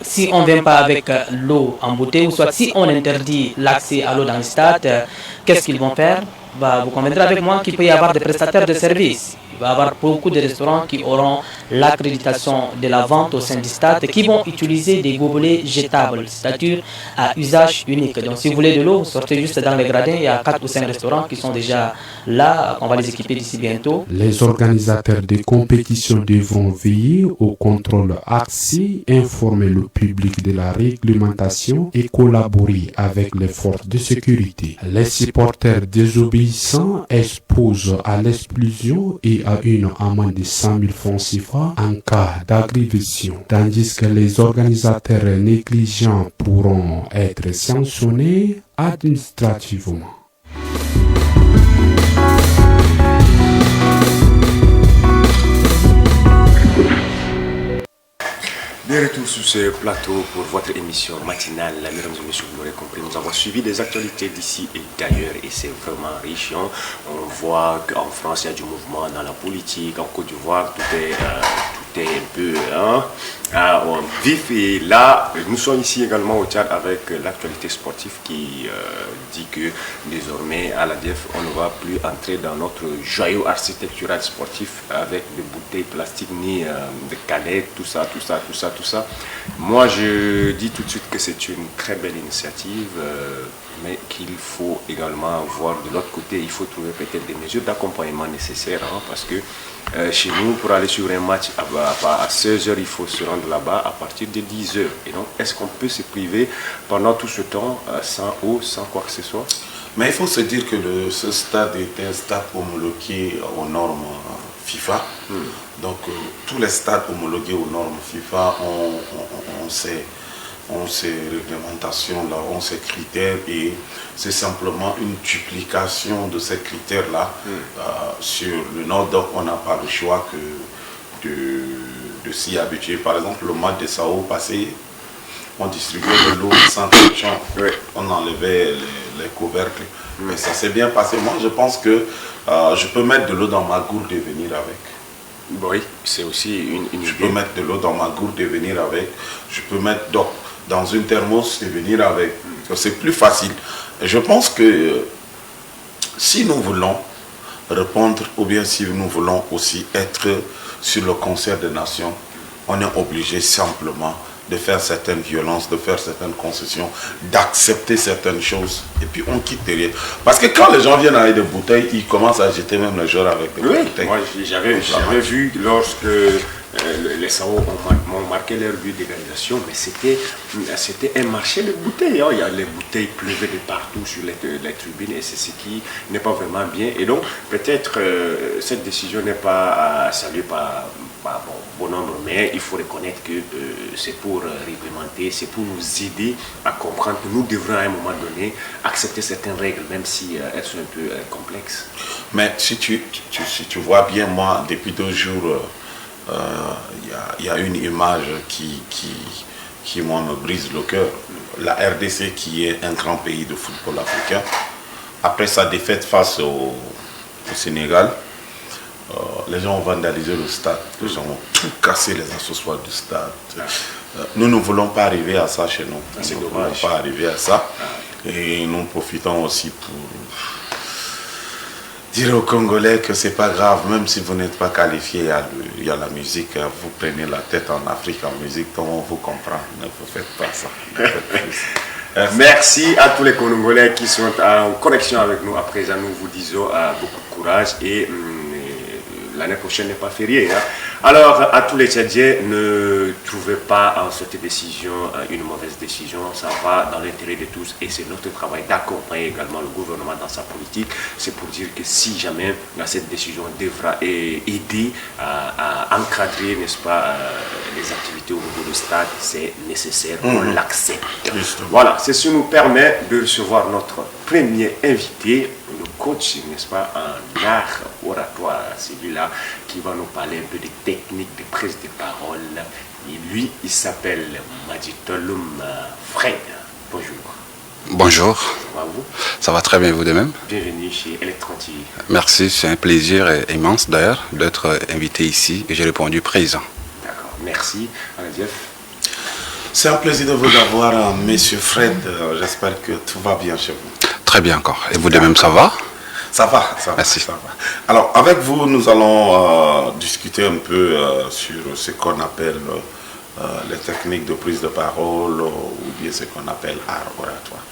si on ne vient pas avec l'eau en bouteille, ou soit si on interdit l'accès à l'eau dans les stades, qu'est-ce qu'ils vont faire? Vous conviendrez avec moi qu'il peut y avoir des prestataires de services. Il va y avoir beaucoup de restaurants qui auront l'accréditation de la vente au sein du stade qui vont utiliser des gobelets jetables, c'est-à-dire à usage unique. Donc si vous voulez de l'eau, vous sortez juste dans les gradins, il y a 4 ou 5 restaurants qui sont déjà là, on va les équiper d'ici bientôt. Les organisateurs des compétitions devront veiller au contrôle accès, informer le public de la réglementation et collaborer avec les forces de sécurité. Les supporters désobéissants exposent à l'expulsion et à une amende de 100 000 francs CFA en cas d'agression, tandis que les organisateurs négligents pourront être sanctionnés administrativement. De retour sur ce plateau pour votre émission matinale, mesdames et messieurs, vous l'aurez compris, nous avons suivi des actualités d'ici et d'ailleurs et c'est vraiment riche. On voit qu'en France, il y a du mouvement dans la politique, en Côte d'Ivoire, tout est un peu vif. Et là, nous sommes ici également au Tchad avec l'actualité sportive qui dit que désormais à l'ADF, on ne va plus entrer dans notre joyau architectural sportif avec des bouteilles plastiques ni des canettes, tout ça. Moi, je dis tout de suite que c'est une très belle initiative, mais qu'il faut également voir de l'autre côté, il faut trouver peut-être des mesures d'accompagnement nécessaires, parce que chez nous, pour aller sur un match à 16h, il faut se rendre là-bas à partir de 10h. Et donc, est-ce qu'on peut se priver pendant tout ce temps sans eau, sans quoi que ce soit? Mais il faut se dire que ce stade est un stade homologué aux normes FIFA. Donc tous les stades homologués aux normes FIFA ont ces réglementations-là, ont ces critères et c'est simplement une duplication de ces critères-là sur le Nord. Donc on n'a pas le choix que de s'y habituer. Par exemple, le match de Sao passé, on distribuait de l'eau sans pression, on enlevait les couvercles. Mais ça s'est bien passé. Moi, je pense que je peux mettre de l'eau dans ma gourde et venir avec. Oui, c'est aussi une idée. Je peux mettre de l'eau dans ma gourde et venir avec. Je peux mettre dans une thermos et venir avec. C'est plus facile. Et je pense que si nous voulons répondre, ou bien si nous voulons aussi être sur le concert des nations, on est obligé simplement de faire certaines violences, de faire certaines concessions, d'accepter certaines choses, et puis on quitte derrière. Parce que quand les gens viennent avec des bouteilles, ils commencent à jeter même les joueurs avec des bouteilles. Moi j'avais vu lorsque les Sao ont marqué leur but d'égalisation, mais c'était un marché de bouteilles. Il y a les bouteilles pleuvaient de partout sur les tribunes et c'est ce qui n'est pas vraiment bien. Et donc peut-être cette décision n'est pas saluée par bon nombre, mais il faut reconnaître que c'est pour réglementer, c'est pour nous aider à comprendre que nous devrons à un moment donné accepter certaines règles, même si elles sont un peu complexes. Mais si tu vois bien, moi, depuis 2 jours, il y a une image qui moi, me brise le cœur. La RDC, qui est un grand pays de football africain, après sa défaite face au Sénégal, les gens ont vandalisé le stade, les gens ont tout cassé les accessoires du stade. Nous ne voulons pas arriver à ça chez nous. Nous ne voulons pas arriver à ça. Et nous profitons aussi pour dire aux Congolais que c'est pas grave, même si vous n'êtes pas qualifié, il y a la musique, vous prenez la tête en Afrique en musique, on vous comprend, ne vous faites pas ça. Merci à tous les Congolais qui sont en connexion avec nous. À présent, nous vous disons beaucoup de courage et l'année prochaine n'est pas fériée. Alors, à tous les Tchadiens, ne trouvez pas en cette décision une mauvaise décision. Ça va dans l'intérêt de tous et c'est notre travail d'accompagner également le gouvernement dans sa politique. C'est pour dire que si jamais cette décision devra aider à encadrer, n'est-ce pas, les activités au niveau du stade, c'est nécessaire, on l'accepte. Voilà, ceci nous permet de recevoir notre premier invité, le coach, n'est-ce pas, en art oratoire, celui-là qui va nous parler un peu des techniques de prise de parole. Et lui, il s'appelle Madjitoloum Fred. Bonjour. Bonjour. Ça va vous? Ça va très bien, vous de même? Bienvenue chez Electron TV. Merci, c'est un plaisir immense d'ailleurs d'être invité ici et j'ai répondu présent. D'accord, merci. Jeff. C'est un plaisir de vous avoir, Monsieur Fred. J'espère que tout va bien chez vous. Très bien encore. Et vous de même, ça va? Ça va, ça va. Merci. Ça va. Alors, avec vous, nous allons discuter un peu sur ce qu'on appelle les techniques de prise de parole ou bien ce qu'on appelle art oratoire.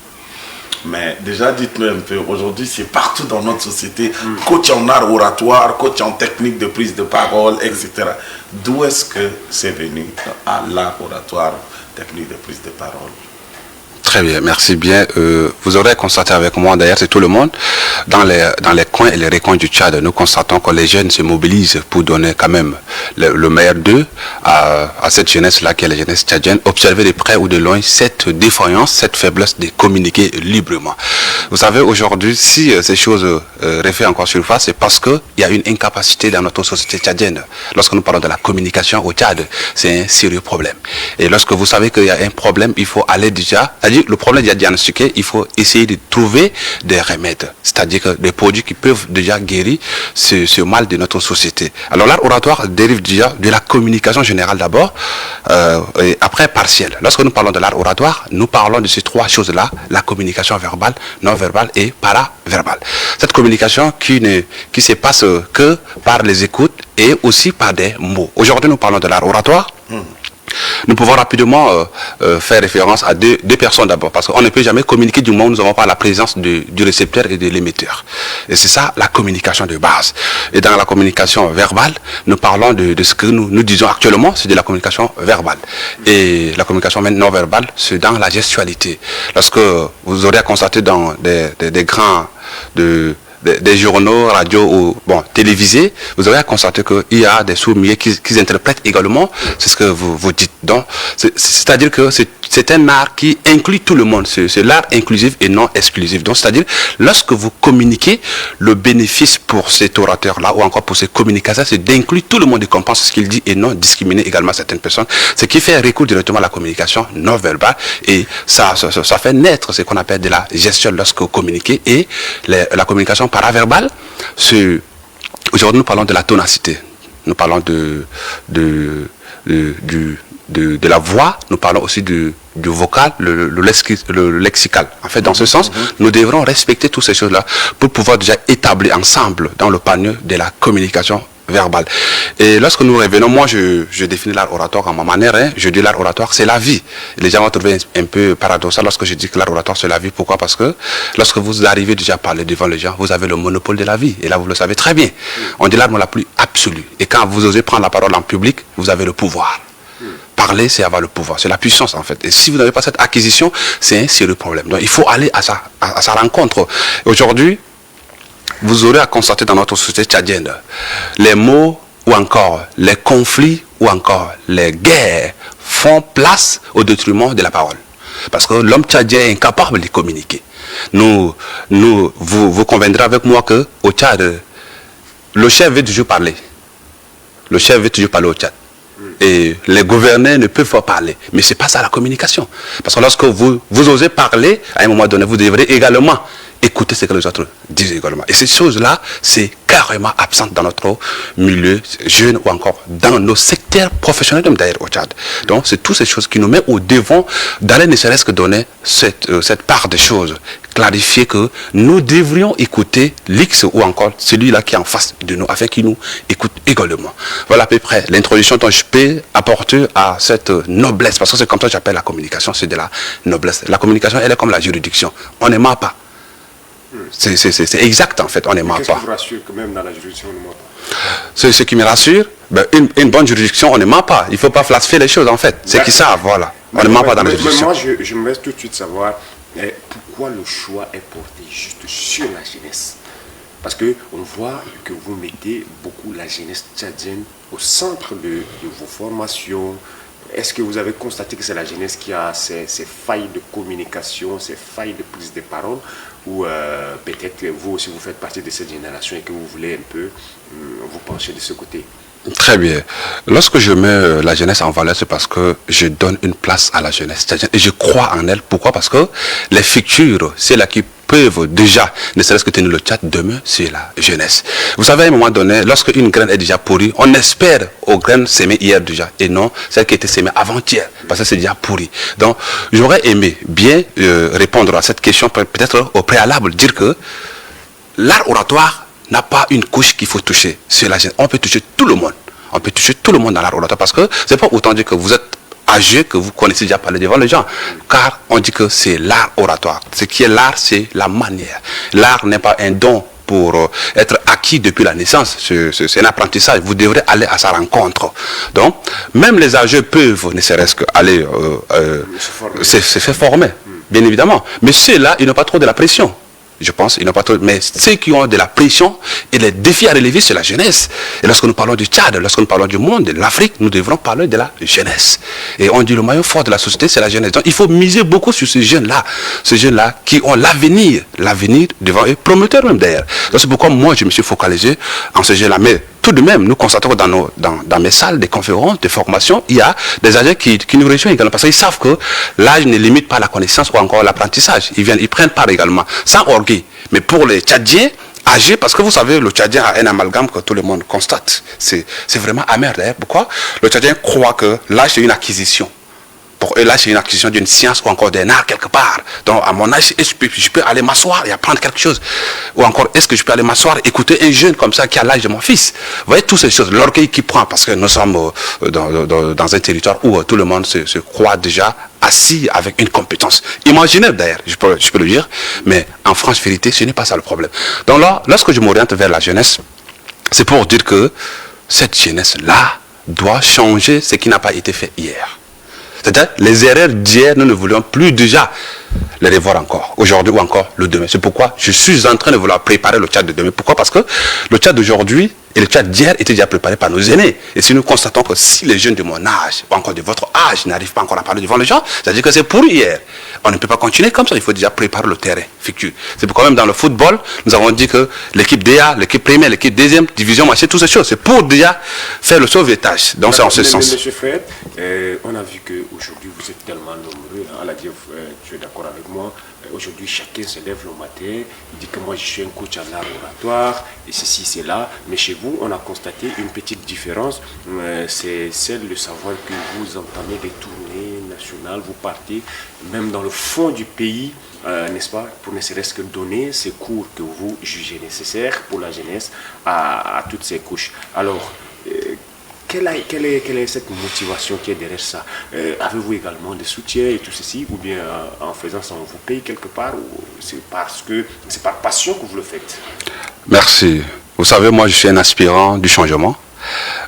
Mais déjà, dites-nous un peu, aujourd'hui, c'est partout dans notre société, coach en art oratoire, coach en technique de prise de parole, etc. D'où est-ce que c'est venu à l'art oratoire, technique de prise de parole? Très bien, merci bien. Vous aurez constaté avec moi, d'ailleurs, c'est tout le monde, dans les coins et les recoins du Tchad, nous constatons que les jeunes se mobilisent pour donner quand même le meilleur d'eux à cette jeunesse-là, qui est la jeunesse tchadienne, observer de près ou de loin cette défaillance, cette faiblesse de communiquer librement. Vous savez, aujourd'hui, si ces choses refait encore surface, c'est parce qu'il y a une incapacité dans notre société tchadienne. Lorsque nous parlons de la communication au Tchad, c'est un sérieux problème. Et lorsque vous savez qu'il y a un problème, il faut aller déjà... C'est-à-dire le problème déjà diagnostiqué, il faut essayer de trouver des remèdes, c'est-à-dire que des produits qui peuvent déjà guérir ce mal de notre société. Alors l'art oratoire dérive déjà de la communication générale d'abord, et après partielle. Lorsque nous parlons de l'art oratoire, nous parlons de ces trois choses-là, la communication verbale, non verbale et paraverbale. Cette communication qui se passe que par les écoutes et aussi par des mots. Aujourd'hui, nous parlons de l'art oratoire. Nous pouvons rapidement faire référence à deux personnes d'abord, parce qu'on ne peut jamais communiquer du moment où nous n'avons pas la présence du récepteur et de l'émetteur. Et c'est ça la communication de base. Et dans la communication verbale, nous parlons de ce que nous disons actuellement, c'est de la communication verbale. Et la communication non verbale, c'est dans la gestualité. Lorsque vous aurez à constater dans des grands... des journaux, radio ou télévisés, vous aurez à constater qu'il y a des sourds-muets qui interprètent également, c'est ce que vous dites. Donc, c'est-à-dire que c'est un art qui inclut tout le monde, c'est l'art inclusif et non exclusif. Donc, c'est-à-dire, lorsque vous communiquez, le bénéfice pour cet orateur-là ou encore pour ces communicateurs, c'est d'inclure tout le monde et comprendre ce qu'il dit et non discriminer également certaines personnes, ce qui fait recours directement à la communication non verbale et ça fait naître ce qu'on appelle de la gestion lorsque vous communiquez et la communication paraverbale. Aujourd'hui, nous parlons de la tonacité, nous parlons de la voix, nous parlons aussi du vocal, le lexical. En fait, dans ce sens, nous devrons respecter toutes ces choses-là pour pouvoir déjà établir ensemble dans le panier de la communication verbale. Et lorsque nous revenons, moi je définis l'art oratoire à ma manière, je dis l'art oratoire c'est la vie. Les gens vont trouver un peu paradoxal lorsque je dis que l'art oratoire c'est la vie. Pourquoi? Parce que lorsque vous arrivez déjà à parler devant les gens, vous avez le monopole de la vie. Et là vous le savez très bien. On dit l'arme la plus absolue. Et quand vous osez prendre la parole en public, vous avez le pouvoir. Parler, c'est avoir le pouvoir, c'est la puissance en fait. Et si vous n'avez pas cette acquisition, c'est un sérieux problème. Donc il faut aller à sa rencontre. Aujourd'hui, vous aurez à constater dans notre société tchadienne, les mots ou encore les conflits ou encore les guerres font place au détriment de la parole. Parce que l'homme tchadien est incapable de communiquer. Vous conviendrez avec moi qu'au Tchad, le chef veut toujours parler. Le chef veut toujours parler au Tchad. Et les gouverneurs ne peuvent pas parler. Mais ce n'est pas ça la communication. Parce que lorsque vous osez parler, à un moment donné, vous devrez également écouter ce que les autres disent également. Et ces choses-là, c'est carrément absent dans notre milieu jeune ou encore dans nos secteurs professionnels même d'ailleurs au Tchad. Donc c'est toutes ces choses qui nous mettent au devant d'aller ne serait-ce que donner cette part des choses, clarifier que nous devrions écouter l'X ou encore celui-là qui est en face de nous afin qu'il nous écoute également. Voilà à peu près l'introduction dont je peux apporter à cette noblesse, parce que c'est comme ça que j'appelle la communication, c'est de la noblesse. La communication, elle est comme la juridiction. On ne ment pas. C'est exact en fait, on ne ment pas. Qu'est-ce qui vous rassure que même dans la juridiction, on ne ment pas? Ce qui me rassure, Ben, une bonne juridiction, on ne ment pas. Il ne faut pas flasfer les choses, en fait. C'est qu'ils savent, voilà. On ne ment pas dans la juridiction. Moi, je me laisse tout de suite savoir pourquoi le choix est porté juste sur la jeunesse. Parce qu'on voit que vous mettez beaucoup la jeunesse tchadienne au centre de vos formations. Est-ce que vous avez constaté que c'est la jeunesse qui a ces failles de communication, ces failles de prise de parole, ou peut-être que vous aussi vous faites partie de cette génération et que vous voulez un peu vous pencher de ce côté? Très bien. Lorsque je mets la jeunesse en valeur, c'est parce que je donne une place à la jeunesse tchadienne et je crois en elle. Pourquoi? Parce que les futurs, c'est là qui peuvent déjà, ne serait-ce que tenir le Tchad demain, c'est la jeunesse. Vous savez, à un moment donné, lorsque une graine est déjà pourrie, on espère aux graines sémées hier déjà, et non celle qui était sémée avant-hier, parce que c'est déjà pourri. Donc, j'aurais aimé bien répondre à cette question, peut-être au préalable, dire que l'art oratoire n'a pas une couche qu'il faut toucher. C'est la jeunesse. On peut toucher tout le monde. On peut toucher tout le monde dans l'art oratoire, parce que c'est pas autant dire que vous êtes âgé que vous connaissez déjà parler devant les gens, car on dit que c'est l'art oratoire. Ce qui est l'art, c'est la manière. L'art n'est pas un don pour être acquis depuis la naissance, c'est un apprentissage. Vous devrez aller à sa rencontre. Donc, même les âgés peuvent, ne serait-ce qu'aller se faire former, bien évidemment. Mais ceux-là, ils n'ont pas trop de la pression. Je pense, ils n'ont pas trop. Mais ceux qui ont de la pression et les défis à relever, c'est la jeunesse. Et lorsque nous parlons du Tchad, lorsque nous parlons du monde, de l'Afrique, nous devrons parler de la jeunesse. Et on dit le maillon fort de la société, c'est la jeunesse. Donc il faut miser beaucoup sur ces jeunes-là qui ont l'avenir devant eux, prometteurs même d'ailleurs. Donc c'est pourquoi moi je me suis focalisé en ces jeunes-là. Mais tout de même, nous constatons que dans mes salles de conférences, de formation, il y a des âgés qui nous rejoignent également. Parce qu'ils savent que l'âge ne limite pas la connaissance ou encore l'apprentissage. Ils prennent part également, sans orgueil. Mais pour les Tchadiens âgés, parce que vous savez, le Tchadien a un amalgame que tout le monde constate. C'est vraiment amer d'ailleurs. Pourquoi? Le Tchadien croit que l'âge c'est une acquisition. Pour eux, là, c'est une acquisition d'une science ou encore d'un art quelque part. Donc, à mon âge, est-ce que je peux aller m'asseoir et apprendre quelque chose? Ou encore, est-ce que je peux aller m'asseoir et écouter un jeune comme ça qui a l'âge de mon fils? Vous voyez, toutes ces choses, l'orgueil qui prend, parce que nous sommes dans un territoire où tout le monde se croit déjà assis avec une compétence imaginaire d'ailleurs, je peux le dire, mais en franche vérité, ce n'est pas ça le problème. Donc là, lorsque je m'oriente vers la jeunesse, c'est pour dire que cette jeunesse-là doit changer ce qui n'a pas été fait hier. C'est-à-dire, les erreurs d'hier, nous ne voulions plus déjà les revoir encore, aujourd'hui ou encore le demain. C'est pourquoi je suis en train de vouloir préparer le Tchad de demain. Pourquoi? Parce que le Tchad d'aujourd'hui et le Tchad d'hier étaient déjà préparés par nos aînés. Et si nous constatons que si les jeunes de mon âge, ou encore de votre âge, n'arrivent pas encore à parler devant les gens, c'est-à-dire que c'est pour hier. On ne peut pas continuer comme ça, il faut déjà préparer le terrain futur. C'est pourquoi même dans le football, nous avons dit que l'équipe DA, l'équipe première, l'équipe deuxième, division, machin, toutes ces choses, c'est pour déjà faire le sauvetage. Donc c'est en ce sens. Monsieur Fred, on a vu qu'aujourd'hui vous êtes tellement nombreux, hein, la dire, tu es d'accord avec moi, aujourd'hui chacun se lève le matin, il dit que moi je suis un coach en art oratoire, et ceci, c'est là, mais chez vous on a constaté une petite différence, c'est celle de savoir que vous entamez des tournées nationales, vous partez même dans le fond du pays, n'est-ce pas, pour ne serait-ce que donner ces cours que vous jugez nécessaires pour la jeunesse à toutes ces couches. Alors, quelle est cette motivation qui est derrière ça? Avez-vous également des soutiens et tout ceci, ou bien en faisant ça on vous paye quelque part, ou c'est parce que c'est par passion que vous le faites? Merci. Vous savez, moi je suis un aspirant du changement.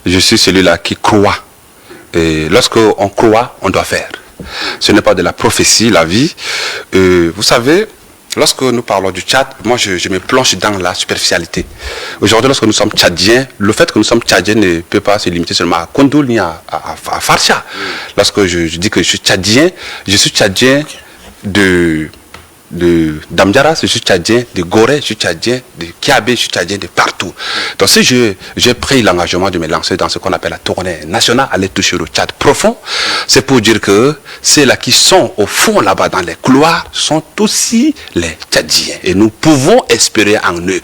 Je suis celui-là qui croit. Et lorsqu'on croit, on doit faire. Ce n'est pas de la prophétie, la vie. Vous savez, lorsque nous parlons du Tchad, moi je me plonge dans la superficialité. Aujourd'hui, lorsque nous sommes Tchadiens, le fait que nous sommes Tchadiens ne peut pas se limiter seulement à Kondoul ni à Farsha. Lorsque je dis que je suis Tchadien d'Amdiara, je suis Tchadien de Gorée, je suis Tchadien de Kiabé, je suis Tchadien de partout. Donc si j'ai pris l'engagement de me lancer dans ce qu'on appelle la tournée nationale, aller toucher le Tchad profond, c'est pour dire que ceux-là qui sont au fond là-bas dans les couloirs sont aussi les Tchadiens. Et nous pouvons espérer en eux.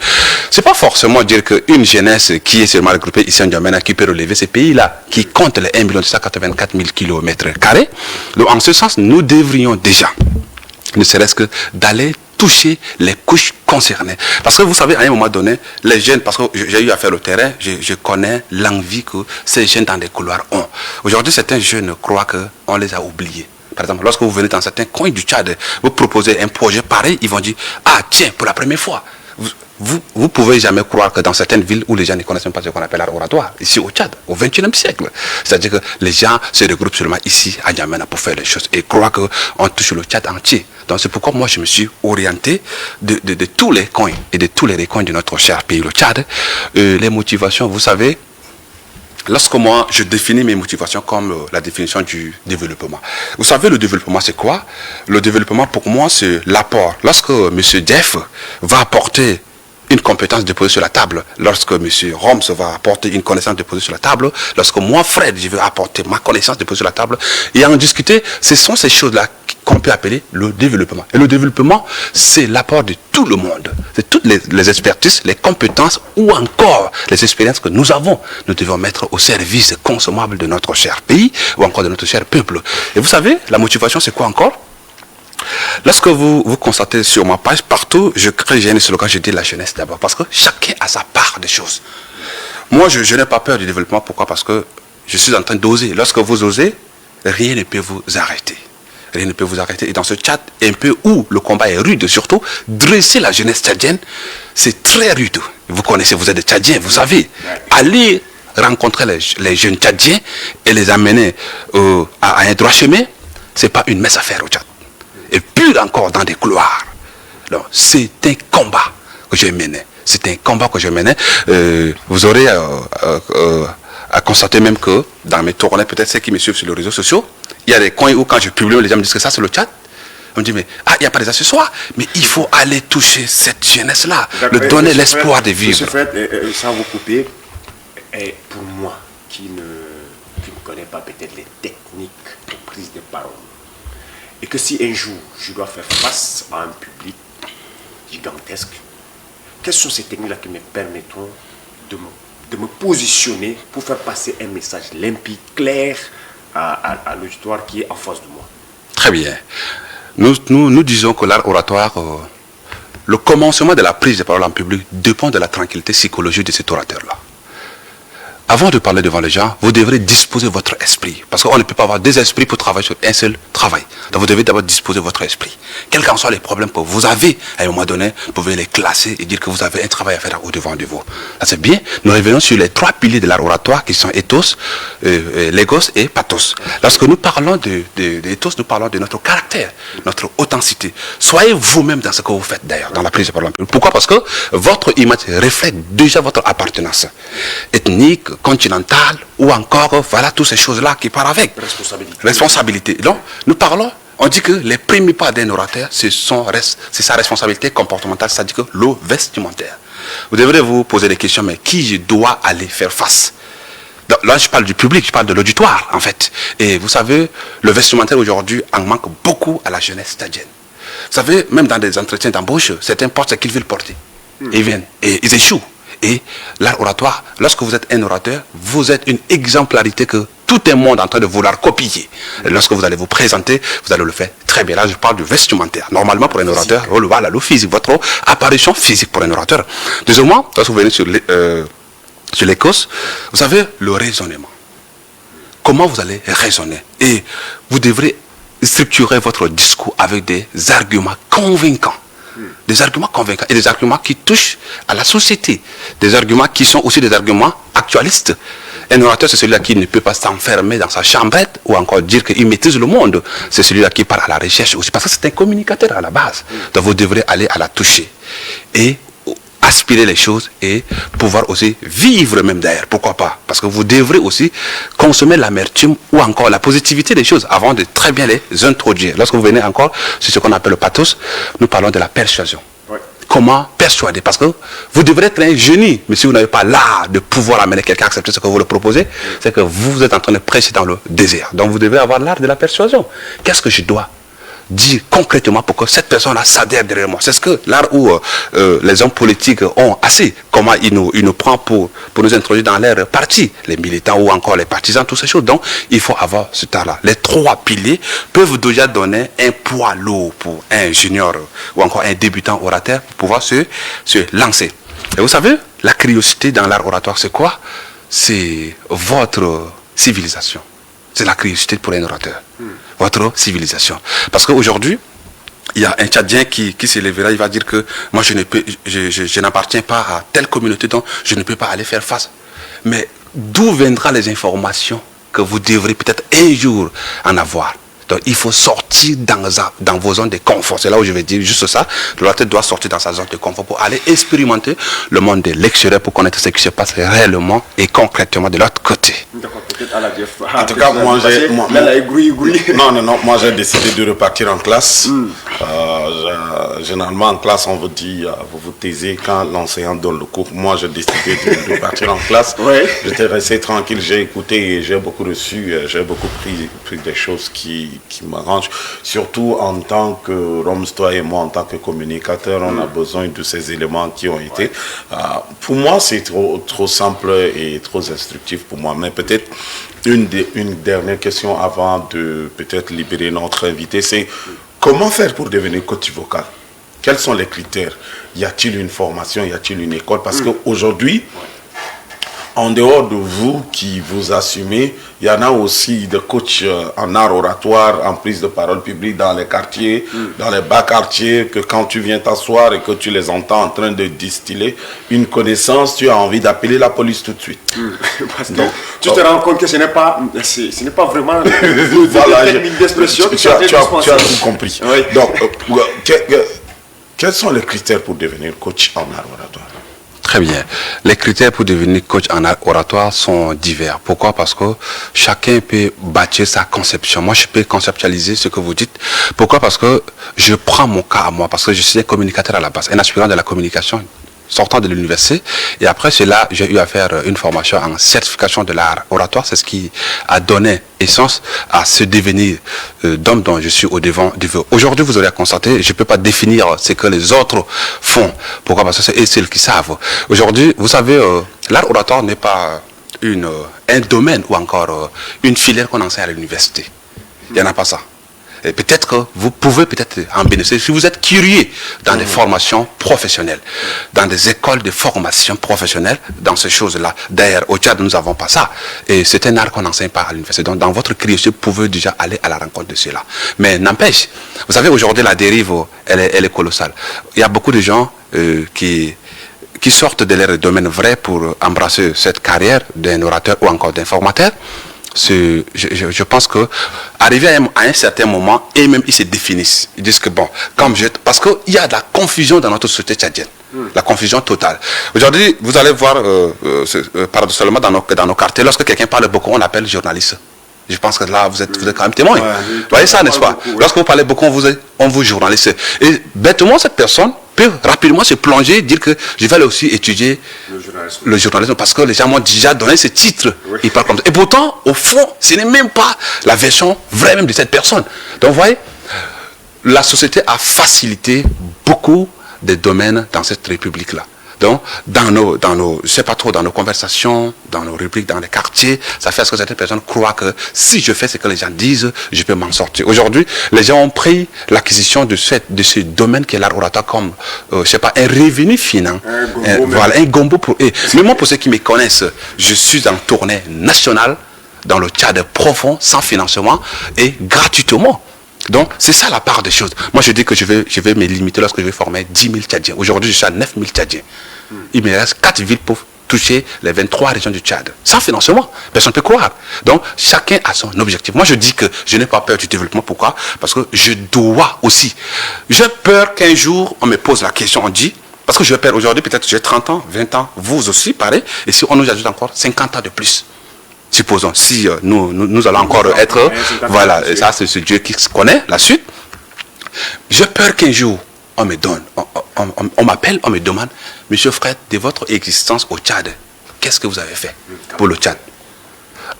C'est pas forcément dire qu'une jeunesse qui est seulement regroupée ici en Djamena qui peut relever ces pays-là, qui compte les 1 184 000 km². Donc en ce sens, nous devrions déjà ne serait-ce que d'aller toucher les couches concernées. Parce que vous savez, à un moment donné, les jeunes, parce que j'ai eu à faire le terrain, je connais l'envie que ces jeunes dans des couloirs ont. Aujourd'hui, certains jeunes croient qu'on les a oubliés. Par exemple, lorsque vous venez dans certains coins du Tchad, vous proposez un projet pareil, ils vont dire, ah tiens, pour la première fois. vous pouvez jamais croire que dans certaines villes où les gens ne connaissent même pas ce qu'on appelle l'art oratoire, ici au Tchad, au XXIe siècle. C'est-à-dire que les gens se regroupent seulement ici à N'Djamena pour faire les choses et croient qu'on touche le Tchad entier. Donc c'est pourquoi moi je me suis orienté de tous les coins et de tous les recoins de notre cher pays, le Tchad. Les motivations, vous savez, lorsque moi je définis mes motivations comme la définition du développement. Vous savez, le développement c'est quoi? Le développement pour moi c'est l'apport. Lorsque M. Jeff va apporter une compétence déposée sur la table, lorsque M. Roms va apporter une connaissance déposée sur la table, lorsque moi, Fred, je vais apporter ma connaissance déposée sur la table, et en discuter, ce sont ces choses-là qu'on peut appeler le développement. Et le développement, c'est l'apport de tout le monde. C'est toutes les expertises, les compétences ou encore les expériences que nous avons. Nous devons mettre au service consommable de notre cher pays ou encore de notre cher peuple. Et vous savez, la motivation, c'est quoi encore? Lorsque vous constatez sur ma page, partout, j'ai un slogan, je dis la jeunesse d'abord, parce que chacun a sa part des choses. Moi, je n'ai pas peur du développement. Pourquoi? Parce que je suis en train d'oser. Lorsque vous osez, rien ne peut vous arrêter. Rien ne peut vous arrêter. Et dans ce Tchad, un peu où le combat est rude, surtout, dresser la jeunesse tchadienne, c'est très rude. Vous connaissez, vous êtes des Tchadiens, vous savez. Allez rencontrer les jeunes Tchadiens et les amener à un droit chemin, ce n'est pas une mince affaire au Tchad. Et plus encore dans des couloirs. Donc, c'est un combat que j'ai mené. C'est un combat que je menais. Vous aurez à constater même que dans mes tournées, peut-être ceux qui me suivent sur les réseaux sociaux, il y a des coins où quand je publie, les gens me disent que ça c'est le Tchad. On me dit, mais il n'y a pas des accessoires. Mais il faut aller toucher cette jeunesse-là, leur donner l'espoir de vivre. Sans vous couper, pour moi, qui ne connais pas peut-être les techniques de prise de parole, et que si un jour je dois faire face à un public gigantesque, quelles sont ces techniques-là qui me permettront de me positionner pour faire passer un message limpide, clair à l'auditoire qui est en face de moi? Très bien. Nous disons que l'art oratoire, le commencement de la prise de parole en public dépend de la tranquillité psychologique de cet orateur-là. Avant de parler devant les gens, vous devrez disposer votre esprit. Parce qu'on ne peut pas avoir deux esprits pour travailler sur un seul travail. Donc vous devez d'abord disposer votre esprit. Quels qu'en soient les problèmes que vous avez, à un moment donné, vous pouvez les classer et dire que vous avez un travail à faire au-devant de vous. Ça c'est bien. Nous revenons sur les trois piliers de l'art oratoire qui sont ethos, logos et pathos. Lorsque nous parlons d'ethos, nous parlons de notre caractère, notre authenticité. Soyez vous-même dans ce que vous faites d'ailleurs, dans la prise de parole. Pourquoi? Parce que votre image reflète déjà votre appartenance ethnique, continentale ou encore, voilà, toutes ces choses-là qui partent avec. Responsabilité. Donc, nous parlons, on dit que les premiers pas d'un orateur, c'est sa responsabilité comportementale, c'est-à-dire que le vestimentaire. Vous devrez vous poser des questions, mais qui je dois aller faire face? Donc, là, je parle du public, je parle de l'auditoire, en fait. Et vous savez, le vestimentaire aujourd'hui en manque beaucoup à la jeunesse tchadienne. Vous savez, même dans des entretiens d'embauche, certains portent ce qu'ils veulent porter. Ils viennent et ils échouent. Et l'art oratoire, lorsque vous êtes un orateur, vous êtes une exemplarité que tout un monde est en train de vouloir copier. Et lorsque vous allez vous présenter, vous allez le faire très bien. Là, je parle du vestimentaire. Normalement, pour un orateur, voilà, le physique, votre apparition physique pour un orateur. Deuxièmement, lorsque vous venez sur les causes, vous savez, le raisonnement. Comment vous allez raisonner? Et vous devrez structurer votre discours avec des arguments convaincants. Des arguments convaincants et des arguments qui touchent à la société. Des arguments qui sont aussi des arguments actualistes. Un orateur, c'est celui-là qui ne peut pas s'enfermer dans sa chambrette ou encore dire qu'il maîtrise le monde. C'est celui-là qui part à la recherche aussi. Parce que c'est un communicateur à la base. Donc vous devrez aller à la toucher. Et aspirer les choses et pouvoir aussi vivre même d'ailleurs. Pourquoi pas? Parce que vous devrez aussi consommer l'amertume ou encore la positivité des choses avant de très bien les introduire. Lorsque vous venez encore sur ce qu'on appelle le pathos, nous parlons de la persuasion. Comment persuader? Parce que vous devrez être un génie, mais si vous n'avez pas l'art de pouvoir amener quelqu'un à accepter ce que vous le proposez, c'est que vous êtes en train de prêcher dans le désert. Donc vous devez avoir l'art de la persuasion. Qu'est-ce que je dois dire concrètement pour que cette personne-là s'adhère derrière moi? C'est ce que l'art où les hommes politiques ont assez. Comment ils nous prennent pour nous introduire dans leur parti, les militants ou encore les partisans, toutes ces choses. Donc il faut avoir ce art-là. Les trois piliers peuvent déjà donner un poids lourd pour un junior ou encore un débutant orateur pour pouvoir se lancer. Et vous savez, la curiosité dans l'art oratoire, c'est quoi? C'est votre civilisation. C'est la curiosité pour un orateur. Votre civilisation. Parce qu'aujourd'hui, il y a un Tchadien qui se lèvera, il va dire que moi je n'appartiens pas à telle communauté, donc je ne peux pas aller faire face. Mais d'où viendront les informations que vous devrez peut-être un jour en avoir? Donc il faut sortir dans vos zones de confort. C'est là où je vais dire juste ça. La tête doit sortir dans sa zone de confort pour aller expérimenter le monde de l'extérieur, pour connaître ce qui se passe réellement et concrètement de l'autre côté. En tout cas, moi j'ai décidé de repartir en classe. Généralement en classe, on vous dit, vous vous taisez quand l'enseignant donne le cours. Moi, j'ai décidé de repartir en classe. J'étais resté tranquille, j'ai écouté et j'ai beaucoup reçu, j'ai beaucoup pris des choses qui m'arrangent. Surtout en tant que Roms, toi et moi, en tant que communicateur, on a besoin de ces éléments qui ont été. Pour moi, c'est trop simple et trop instructif pour moi. Mais peut-être une dernière question avant de peut-être libérer notre invité, c'est comment faire pour devenir coach vocal? Quels sont les critères? Y a-t-il une formation? Y a-t-il une école? Parce qu'aujourd'hui, en dehors de vous qui vous assumez, il y en a aussi des coachs en art oratoire, en prise de parole publique dans les quartiers, dans les bas quartiers, que quand tu viens t'asseoir et que tu les entends en train de distiller une connaissance, tu as envie d'appeler la police tout de suite. Parce que donc, tu te rends compte que ce n'est pas vraiment voilà, technique d'expression. Tu as tout compris. Oui. Donc, quels sont les critères pour devenir coach en art oratoire? Très bien. Les critères pour devenir coach en oratoire sont divers. Pourquoi? Parce que chacun peut bâtir sa conception. Moi, je peux conceptualiser ce que vous dites. Pourquoi? Parce que je prends mon cas à moi, parce que je suis un communicateur à la base, un aspirant de la communication sortant de l'université. Et après cela, j'ai eu à faire une formation en certification de l'art oratoire. C'est ce qui a donné essence à ce devenir d'homme dont je suis au devant du feu. Aujourd'hui, vous aurez constaté, je ne peux pas définir ce que les autres font. Pourquoi? Parce que c'est eux seuls qui savent. Aujourd'hui, vous savez, l'art oratoire n'est pas un domaine ou encore une filière qu'on enseigne à l'université. Il n'y en a pas ça. Et peut-être que vous pouvez peut-être en bénéficier si vous êtes curieux dans des formations professionnelles, dans des écoles de formation professionnelle, dans ces choses-là. D'ailleurs, au Tchad, nous n'avons pas ça. Et c'est un art qu'on n'enseigne pas à l'université. Donc, dans votre curiosité, vous pouvez déjà aller à la rencontre de cela. Mais n'empêche, vous savez, aujourd'hui, la dérive, elle est colossale. Il y a beaucoup de gens qui sortent de leur domaine vrai pour embrasser cette carrière d'un orateur ou encore d'un formateur. Je pense que arrivé à un certain moment, et même ils se définissent. Ils disent que bon, parce qu'il y a de la confusion dans notre société tchadienne, la confusion totale. Aujourd'hui, vous allez voir, paradoxalement dans nos quartiers, lorsque quelqu'un parle beaucoup, on l'appelle journaliste. Je pense que là, vous êtes quand même témoin. Vous voyez ça, n'est-ce pas? Lorsque vous parlez beaucoup, on vous journaliste. Et bêtement, cette personne peut rapidement se plonger, dire que je vais aller aussi étudier le journalisme parce que les gens m'ont déjà donné ce titre. Oui. Ils parlent comme ça. Et pourtant, au fond, ce n'est même pas la version vraie même de cette personne. Donc, vous voyez, la société a facilité beaucoup de domaines dans cette république-là. Donc, dans nos, je sais pas trop, dans nos conversations, dans nos rubriques, dans les quartiers, ça fait à ce que certaines personnes croient que si je fais ce que les gens disent, je peux m'en sortir. Aujourd'hui, les gens ont pris l'acquisition de ce domaine qui est l'art oratoire comme, je sais pas, un revenu filant. Voilà, un gombo pour eux. Mais moi, pour ceux qui me connaissent, je suis en tournée nationale dans le Tchad profond, sans financement et gratuitement. Donc, c'est ça la part des choses. Moi, je dis que je vais me limiter lorsque je vais former 10 000 Tchadiens. Aujourd'hui, je suis à 9 000 Tchadiens. Il me reste 4 villes pour toucher les 23 régions du Tchad. Sans financement. Personne ne peut croire. Donc, chacun a son objectif. Moi, je dis que je n'ai pas peur du développement. Pourquoi? Parce que je dois aussi. J'ai peur qu'un jour, on me pose la question, on dit, parce que je vais perdre aujourd'hui, peut-être j'ai 30 ans, 20 ans, vous aussi, pareil. Et si on nous ajoute encore 50 ans de plus. Supposons, si nous allons encore être, voilà, ça c'est ce Dieu qui connaît la suite. J'ai peur qu'un jour, on me donne, on m'appelle, on me demande, Monsieur Fred, de votre existence au Tchad, qu'est-ce que vous avez fait pour le Tchad?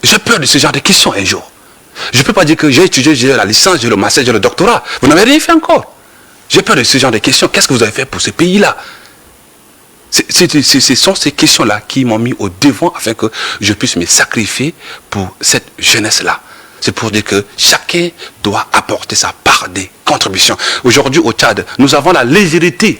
J'ai peur de ce genre de questions un jour. Je ne peux pas dire que j'ai étudié, j'ai la licence, j'ai le master, j'ai le doctorat. Vous n'avez rien fait encore. J'ai peur de ce genre de questions. Qu'est-ce que vous avez fait pour ce pays-là? Ce sont ces questions-là qui m'ont mis au devant afin que je puisse me sacrifier pour cette jeunesse-là. C'est pour dire que chacun doit apporter sa part des contributions. Aujourd'hui au Tchad, nous avons la légèreté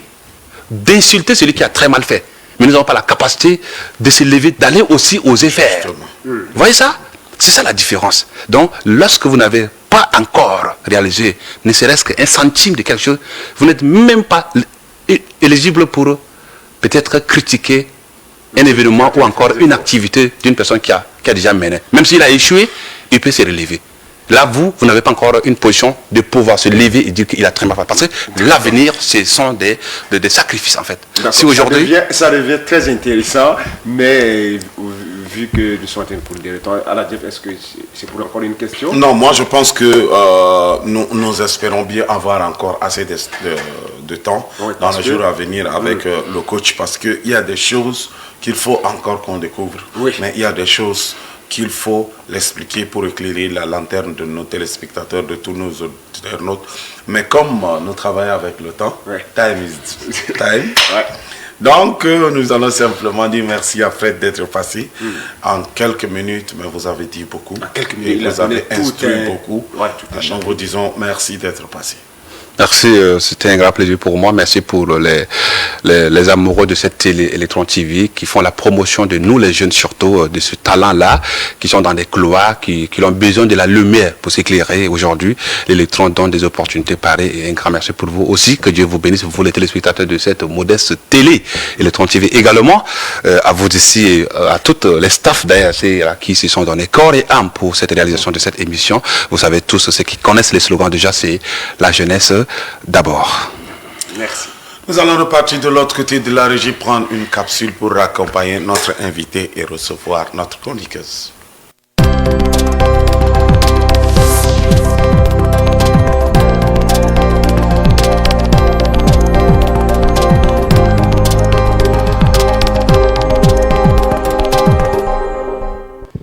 d'insulter celui qui a très mal fait. Mais nous n'avons pas la capacité de se lever, d'aller aussi oser faire. Vous voyez ça? C'est ça la différence. Donc, lorsque vous n'avez pas encore réalisé ne serait-ce qu'un centime de quelque chose, vous n'êtes même pas éligible pour peut-être critiquer un événement ou encore une activité d'une personne qui a déjà mené. Même s'il a échoué, il peut se relever. Là, vous n'avez pas encore une position de pouvoir se lever et dire qu'il a très mal fait. Parce que l'avenir, ce sont des sacrifices, en fait. Si aujourd'hui... ça devient très intéressant, mais vu que nous sommes en train de prendre des temps, Aladjef, est-ce que c'est pour encore une question? Non, moi je pense que nous espérons bien avoir encore assez de temps dans les jours à venir avec le coach, parce qu'il y a des choses qu'il faut encore qu'on découvre. Mais il y a des choses qu'il faut l'expliquer pour éclairer la lanterne de nos téléspectateurs, de tous nos internautes. Mais comme nous travaillons avec le temps, time is time. Donc, nous allons simplement dire merci à Fred d'être passé en quelques minutes, mais vous avez dit beaucoup. Et vous avez instruit beaucoup. Donc, vous disons merci d'être passé. Merci, c'était un grand plaisir pour moi. Merci pour les amoureux de cette télé Electron TV qui font la promotion de nous, les jeunes surtout, de ce talent-là, qui sont dans des couloirs, qui ont besoin de la lumière pour s'éclairer. Aujourd'hui, l'Electron donne des opportunités pareilles. Et un grand merci pour vous aussi. Que Dieu vous bénisse, vous les téléspectateurs de cette modeste télé Electron TV. Également, à vous ici, à toutes les staffs d'ailleurs, qui se sont donnés corps et âme pour cette réalisation de cette émission. Vous savez tous, ceux qui connaissent les slogans déjà, c'est la jeunesse d'abord. Merci. Nous allons repartir de l'autre côté de la régie, prendre une capsule pour accompagner notre invité et recevoir notre chroniqueuse.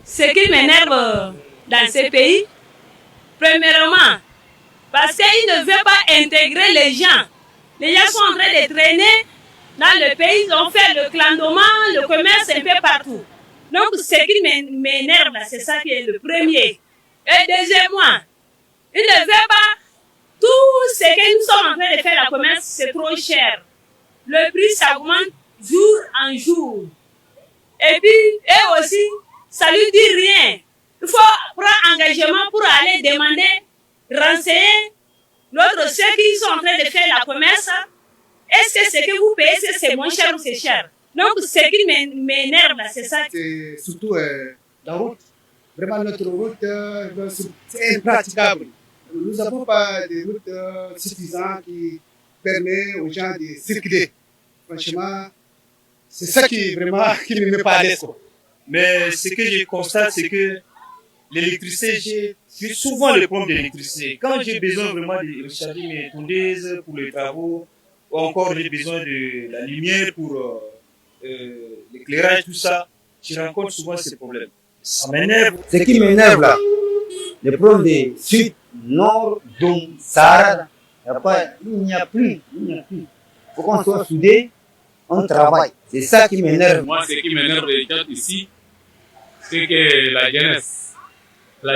Ce qui m'énerve dans ces pays, premièrement, parce qu'ils ne veulent pas intégrer les gens. Les gens sont en train de traîner dans le pays, ils ont fait le clandoman, le commerce un peu partout. Donc ce qui m'énerve, c'est ça qui est le premier. Et deuxièmement, ils ne veulent pas tout ce que nous sommes en train de faire, le commerce, c'est trop cher. Le prix s'augmente jour en jour. Et puis, eux aussi, ça lui dit rien. Il faut prendre engagement pour aller demander, renseigner l'autre, ceux qui sont en train de faire la commerce. Est-ce que ce que vous payez, c'est moins cher ou c'est cher? Donc, ce qui m'énerve, c'est ça. C'est surtout la route. Vraiment, notre route, c'est impraticable. Nous n'avons pas de routes suffisantes qui permettent aux gens de circuler. Franchement, c'est ça qui vraiment qui ne me met pas à l'aise. Mais ce que je constate, c'est que l'électricité, j'ai souvent le problème de l'électricité. Quand j'ai besoin vraiment de recharger mes tondeuses pour les travaux, ou encore j'ai besoin de la lumière pour l'éclairage, tout ça, je rencontre souvent ces problèmes. Ça m'énerve. Ce qui m'énerve là, le problème de sud, nord, donc Sahara, il n'y a plus. Il faut qu'on soit soudés, on travaille. C'est ça qui m'énerve. Moi, ce qui m'énerve ici, c'est que la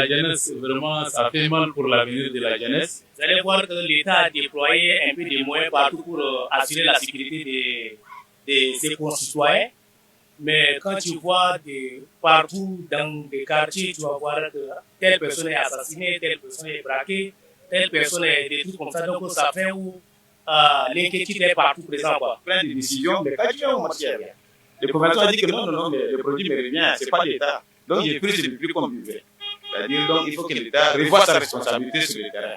jeunesse, vraiment, ça fait mal pour l'avenir de la jeunesse. Vous allez voir que l'État a déployé un peu de moyens partout pour assurer la sécurité de ses concitoyens. Mais quand tu vois partout dans des quartiers, tu vas voir que telle personne est assassinée, telle personne est braquée, telle personne est détruite comme ça. Donc ça fait où l'inquiétude est partout présent. Plein de décisions, mais quand tu es en matière, le commerçant a dit que non, le produit me revient, c'est pas l'État. Donc j'ai pris ce plus comme du vrai. C'est-à-dire, donc, il faut que l'État revoie sa responsabilité sur le terrain.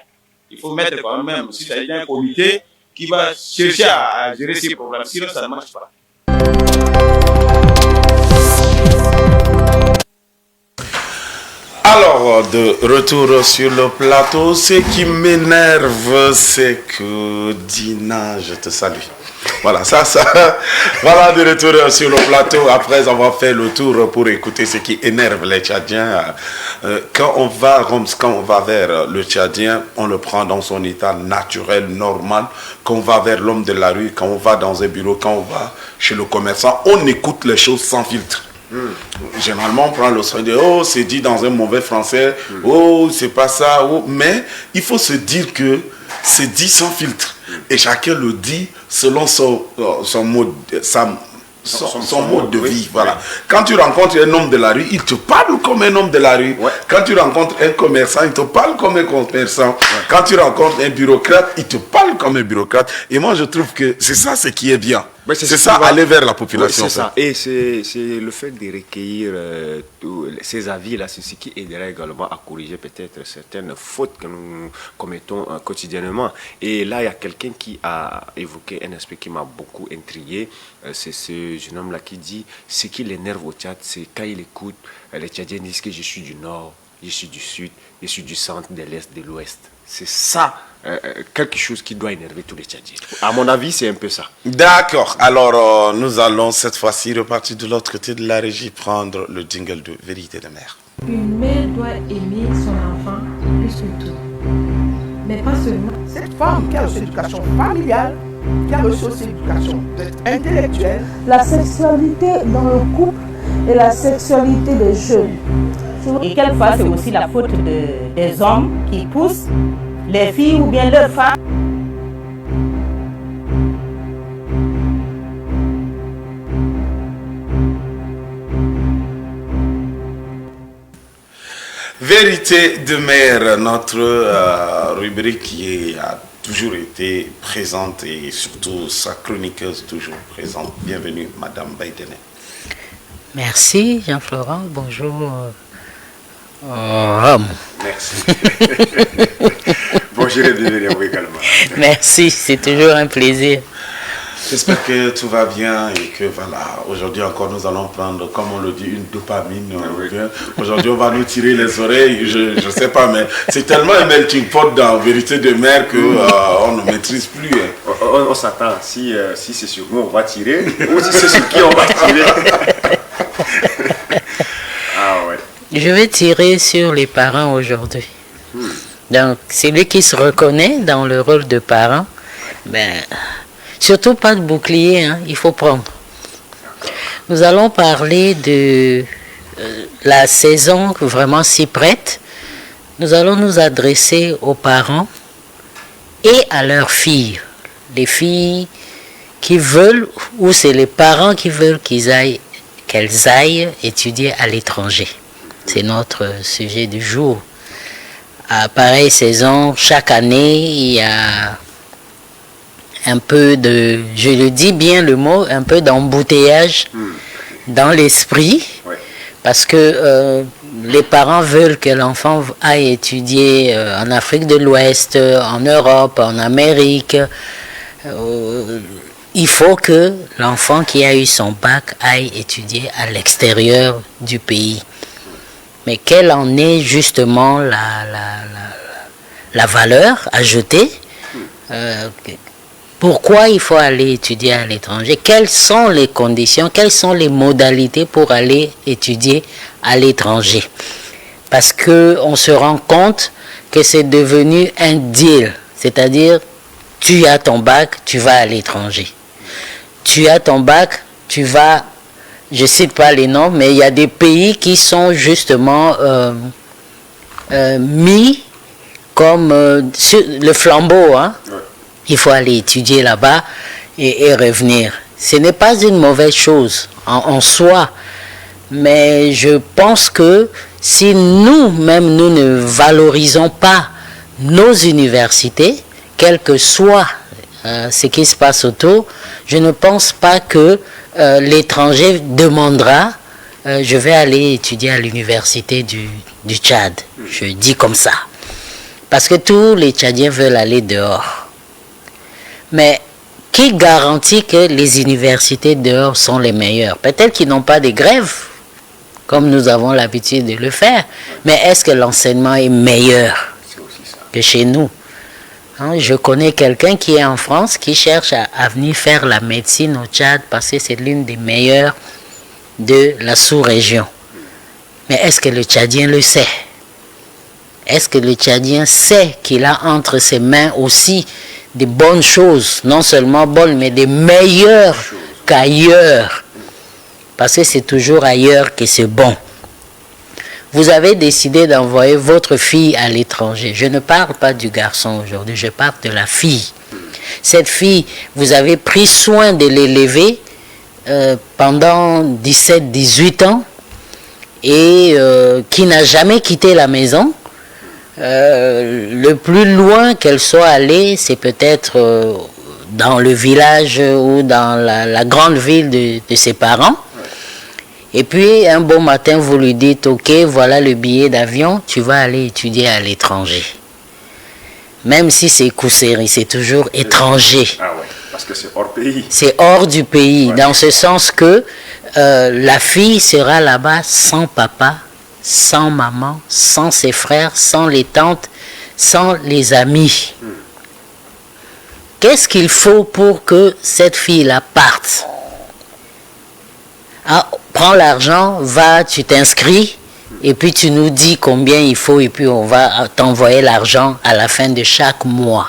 Il faut mettre quand même, si ça y a un comité qui va chercher à gérer ces problèmes, sinon ça ne marche pas. Alors, de retour sur le plateau, ce qui m'énerve, c'est que Dina, je te salue. Voilà, voilà, de retour sur le plateau, après avoir fait le tour pour écouter ce qui énerve les Tchadiens. Quand on va vers le Tchadien, on le prend dans son état naturel, normal. Quand on va vers l'homme de la rue, quand on va dans un bureau, quand on va chez le commerçant, on écoute les choses sans filtre. Généralement, on prend le son de « Oh, c'est dit dans un mauvais français. Oh, c'est pas ça. Oh. » Mais il faut se dire que c'est dit sans filtre. Et chacun le dit selon son mode, son mode de vie. Voilà. Quand tu rencontres un homme de la rue, il te parle comme un homme de la rue. Quand tu rencontres un commerçant, il te parle comme un commerçant. Quand tu rencontres un bureaucrate, il te parle comme un bureaucrate. Et moi, je trouve que c'est ça ce qui est bien. C'est ça, aller vers la population. C'est ça. Et c'est le fait de recueillir tous ces avis-là, c'est ce qui aiderait également à corriger peut-être certaines fautes que nous commettons quotidiennement. Et là, il y a quelqu'un qui a évoqué un aspect qui m'a beaucoup intrigué. C'est ce jeune homme-là qui dit ce qui l'énerve au Tchad, c'est quand il écoute les Tchadiens disent que je suis du nord, je suis du sud, je suis du centre, de l'est, de l'ouest. C'est ça, quelque chose qui doit énerver tous les Tchadiens. À mon avis, c'est un peu ça. D'accord. Alors, nous allons cette fois-ci repartir de l'autre côté de la régie, prendre le jingle de Vérité de Mère. Une mère doit aimer son enfant plus que tout. Mais pas seulement. Cette femme qui a reçu l'éducation familiale, qui a reçu aussi l'éducation intellectuelle. La sexualité dans le couple et la sexualité des jeunes. Et quelquefois, c'est aussi la faute des hommes qui poussent les filles ou bien leurs femmes. Vérité de mère, notre rubrique qui a toujours été présente et surtout sa chroniqueuse toujours présente. Bienvenue, Madame Baïdene. Merci, Jean-Florent. Bonjour. Rome. Merci. Bonjour et bienvenue à vous également. Merci, c'est toujours un plaisir. J'espère que tout va bien et que voilà, aujourd'hui encore nous allons prendre, comme on le dit, une dopamine. Aujourd'hui on va nous tirer les oreilles, je ne sais pas, mais c'est tellement un melting pot dans Vérité de Mère qu'on ne maîtrise plus. On s'attend, si c'est sur nous on va tirer, ou si c'est sur qui on va tirer. Ah ouais. Je vais tirer sur les parents aujourd'hui. Donc, celui qui se reconnaît dans le rôle de parent, surtout pas de bouclier, hein, il faut prendre. Nous allons parler de la saison vraiment s'y prête. Nous allons nous adresser aux parents et à leurs filles. Les filles qui veulent, ou c'est les parents qui veulent qu'elles aillent étudier à l'étranger. C'est notre sujet du jour. À pareille saison, chaque année, il y a un peu de, je le dis bien le mot, un peu d'embouteillage dans l'esprit. Parce que les parents veulent que l'enfant aille étudier en Afrique de l'Ouest, en Europe, en Amérique. Il faut que l'enfant qui a eu son bac aille étudier à l'extérieur du pays. Mais quelle en est justement la valeur ajoutée? Pourquoi il faut aller étudier à l'étranger? Quelles sont les conditions, quelles sont les modalités pour aller étudier à l'étranger? Parce qu'on se rend compte que c'est devenu un deal. C'est-à-dire, tu as ton bac, tu vas à l'étranger. Tu as ton bac, tu vas... Je ne cite pas les noms, mais il y a des pays qui sont justement mis comme sur le flambeau. Hein? Il faut aller étudier là-bas et revenir. Ce n'est pas une mauvaise chose en soi, mais je pense que si nous-mêmes, nous ne valorisons pas nos universités, quel que soit ce qui se passe autour, je ne pense pas que l'étranger demandera je vais aller étudier à l'université du Tchad. Je dis comme ça. Parce que tous les Tchadiens veulent aller dehors. Mais qui garantit que les universités dehors sont les meilleures? Peut-être qu'ils n'ont pas de grèves, comme nous avons l'habitude de le faire. Mais est-ce que l'enseignement est meilleur que chez nous? Je connais quelqu'un qui est en France, qui cherche à venir faire la médecine au Tchad parce que c'est l'une des meilleures de la sous-région. Mais est-ce que le Tchadien le sait? Est-ce que le Tchadien sait qu'il a entre ses mains aussi des bonnes choses, non seulement bonnes, mais des meilleures qu'ailleurs? Parce que c'est toujours ailleurs que c'est bon. Vous avez décidé d'envoyer votre fille à l'étranger. Je ne parle pas du garçon aujourd'hui, je parle de la fille. Cette fille, vous avez pris soin de l'élever pendant 17-18 ans et qui n'a jamais quitté la maison. Le plus loin qu'elle soit allée, c'est peut-être dans le village ou dans la grande ville de ses parents. Et puis, un bon matin, vous lui dites, ok, voilà le billet d'avion, tu vas aller étudier à l'étranger. Même si c'est Kousséri, c'est toujours étranger. Ah ouais, parce que c'est hors pays. C'est hors du pays, dans ce sens que la fille sera là-bas sans papa, sans maman, sans ses frères, sans les tantes, sans les amis. Qu'est-ce qu'il faut pour que cette fille-là parte? Ah, prends l'argent, va, tu t'inscris, et puis tu nous dis combien il faut, et puis on va t'envoyer l'argent à la fin de chaque mois.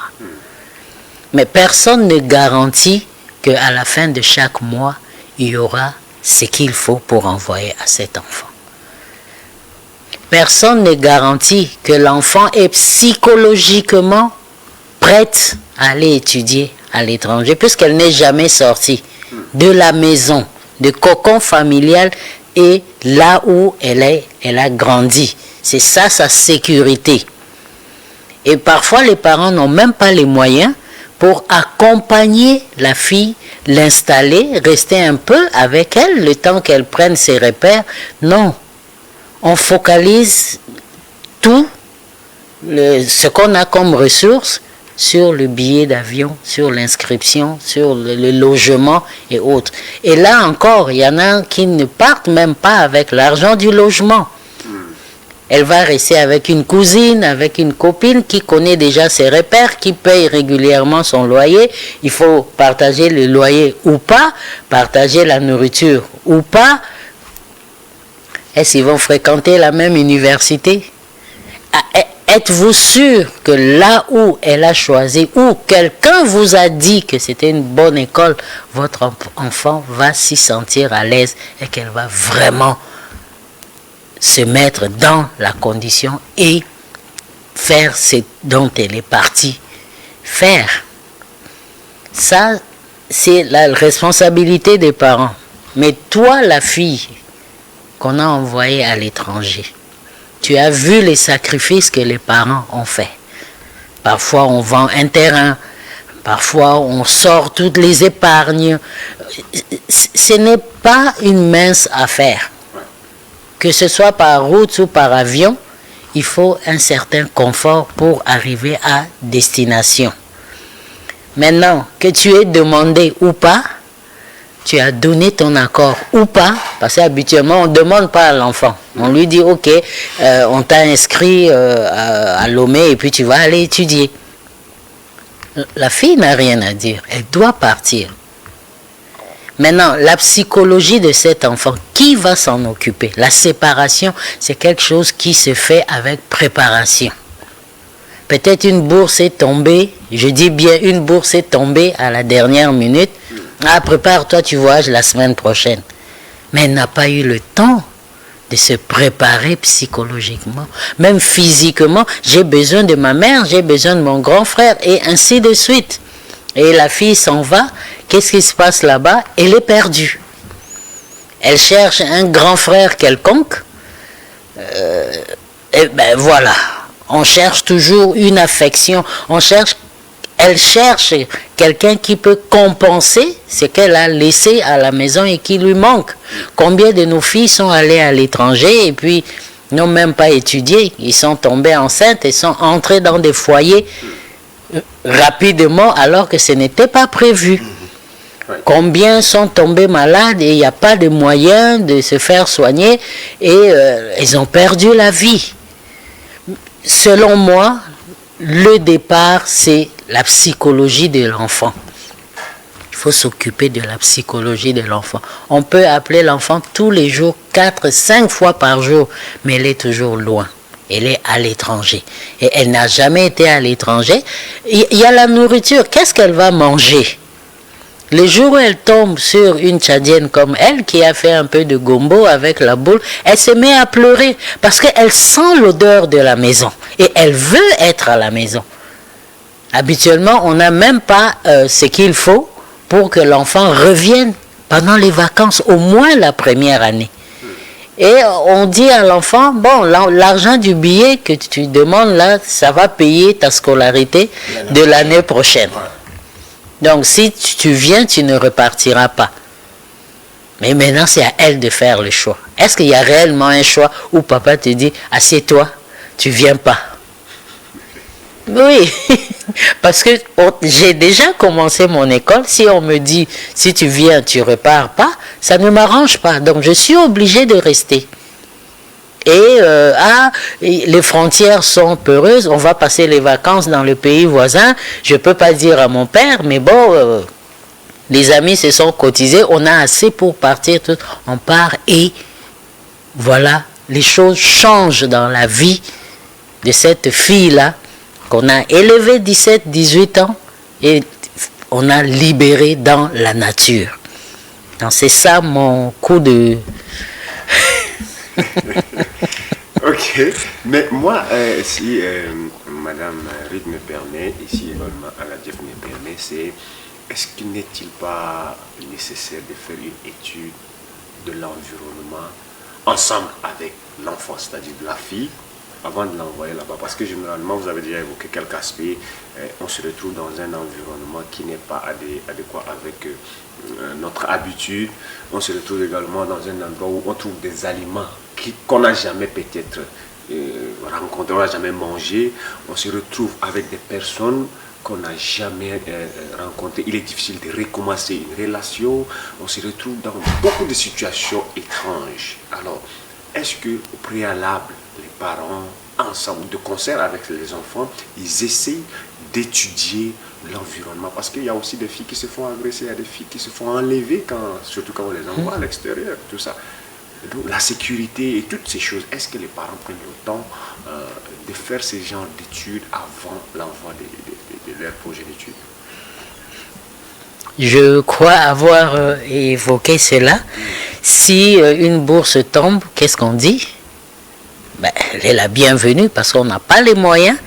Mais personne ne garantit qu'à la fin de chaque mois, il y aura ce qu'il faut pour envoyer à cet enfant. Personne ne garantit que l'enfant est psychologiquement prête à aller étudier à l'étranger, puisqu'elle n'est jamais sortie de la maison, de cocon familial, et là où elle a grandi. C'est ça sa sécurité. Et parfois, les parents n'ont même pas les moyens pour accompagner la fille, l'installer, rester un peu avec elle, le temps qu'elle prenne ses repères. Non. On focalise tout ce qu'on a comme ressources sur le billet d'avion, sur l'inscription, sur le logement et autres. Et là encore, il y en a qui ne partent même pas avec l'argent du logement. Elle va rester avec une cousine, avec une copine qui connaît déjà ses repères, qui paye régulièrement son loyer. Il faut partager le loyer ou pas, partager la nourriture ou pas. Est-ce qu'ils vont fréquenter la même université? Êtes-vous sûr que là où elle a choisi, ou quelqu'un vous a dit que c'était une bonne école, votre enfant va s'y sentir à l'aise et qu'elle va vraiment se mettre dans la condition et faire ce dont elle est partie faire? Ça, c'est la responsabilité des parents. Mais toi, la fille qu'on a envoyée à l'étranger, tu as vu les sacrifices que les parents ont faits. Parfois, on vend un terrain. Parfois, on sort toutes les épargnes. Ce n'est pas une mince affaire. Que ce soit par route ou par avion, il faut un certain confort pour arriver à destination. Maintenant, que tu aies demandé ou pas, tu as donné ton accord ou pas, parce qu'habituellement, on ne demande pas à l'enfant. On lui dit, ok, on t'a inscrit à Lomé et puis tu vas aller étudier. La fille n'a rien à dire, elle doit partir. Maintenant, la psychologie de cet enfant, qui va s'en occuper? La séparation, c'est quelque chose qui se fait avec préparation. Peut-être une bourse est tombée, je dis bien une bourse est tombée à la dernière minute. Ah, prépare-toi, tu voyages la semaine prochaine. Mais elle n'a pas eu le temps de se préparer psychologiquement, même physiquement. J'ai besoin de ma mère, j'ai besoin de mon grand frère, et ainsi de suite. Et la fille s'en va, qu'est-ce qui se passe là-bas? Elle est perdue. Elle cherche un grand frère quelconque. Et ben voilà, on cherche toujours une affection, elle cherche quelqu'un qui peut compenser ce qu'elle a laissé à la maison et qui lui manque. Combien de nos filles sont allées à l'étranger et puis n'ont même pas étudié, ils sont tombés enceintes et sont entrés dans des foyers rapidement alors que ce n'était pas prévu. Combien sont tombés malades et il n'y a pas de moyens de se faire soigner et ils ont perdu la vie. Selon moi, le départ, c'est la psychologie de l'enfant. Il faut s'occuper de la psychologie de l'enfant. On peut appeler l'enfant tous les jours, 4-5 fois par jour, mais elle est toujours loin. Elle est à l'étranger. Et elle n'a jamais été à l'étranger. Il y a la nourriture. Qu'est-ce qu'elle va manger? Le jour où elle tombe sur une Tchadienne comme elle, qui a fait un peu de gombo avec la boule, elle se met à pleurer parce qu'elle sent l'odeur de la maison et elle veut être à la maison. Habituellement, on n'a même pas ce qu'il faut pour que l'enfant revienne pendant les vacances, au moins la première année. Et on dit à l'enfant, bon, l'argent du billet que tu demandes là, ça va payer ta scolarité de l'année prochaine. Donc si tu viens, tu ne repartiras pas. Mais maintenant, c'est à elle de faire le choix. Est-ce qu'il y a réellement un choix où papa te dit, assieds-toi, tu viens pas? Oui, parce que j'ai déjà commencé mon école. Si on me dit, si tu viens, tu repars pas, ça ne m'arrange pas. Donc, je suis obligé de rester. Et les frontières sont peureuses. On va passer les vacances dans le pays voisin. Je peux pas dire à mon père, mais bon, les amis se sont cotisés. On a assez pour partir. On part et voilà, les choses changent dans la vie de cette fille-là, qu'on a élevé 17, 18 ans et on a libéré dans la nature. Donc c'est ça mon coup de... Ok, mais moi, si Madame Reed me permet, ici également Aladjef me permet, c'est est-ce qu'il n'est-il pas nécessaire de faire une étude de l'environnement ensemble avec l'enfant, c'est-à-dire de la fille, avant de l'envoyer là-bas, parce que généralement, vous avez déjà évoqué quelques aspects, on se retrouve dans un environnement qui n'est pas adéquat avec notre habitude, on se retrouve également dans un endroit où on trouve des aliments qu'on n'a jamais peut-être rencontrés, on n'a jamais mangé, on se retrouve avec des personnes qu'on n'a jamais rencontrées, il est difficile de recommencer une relation, on se retrouve dans beaucoup de situations étranges. Alors, est-ce qu'au préalable, les parents, ensemble, de concert avec les enfants, ils essayent d'étudier l'environnement? Parce qu'il y a aussi des filles qui se font agresser, il y a des filles qui se font enlever, surtout quand on les envoie à l'extérieur, tout ça. Donc, la sécurité et toutes ces choses, est-ce que les parents prennent le temps de faire ce genre d'études avant l'envoi de leur projet d'études? Je crois avoir évoqué cela. Si une bourse tombe, qu'est-ce qu'on dit? Ben, elle est la bienvenue parce qu'on n'a pas les moyens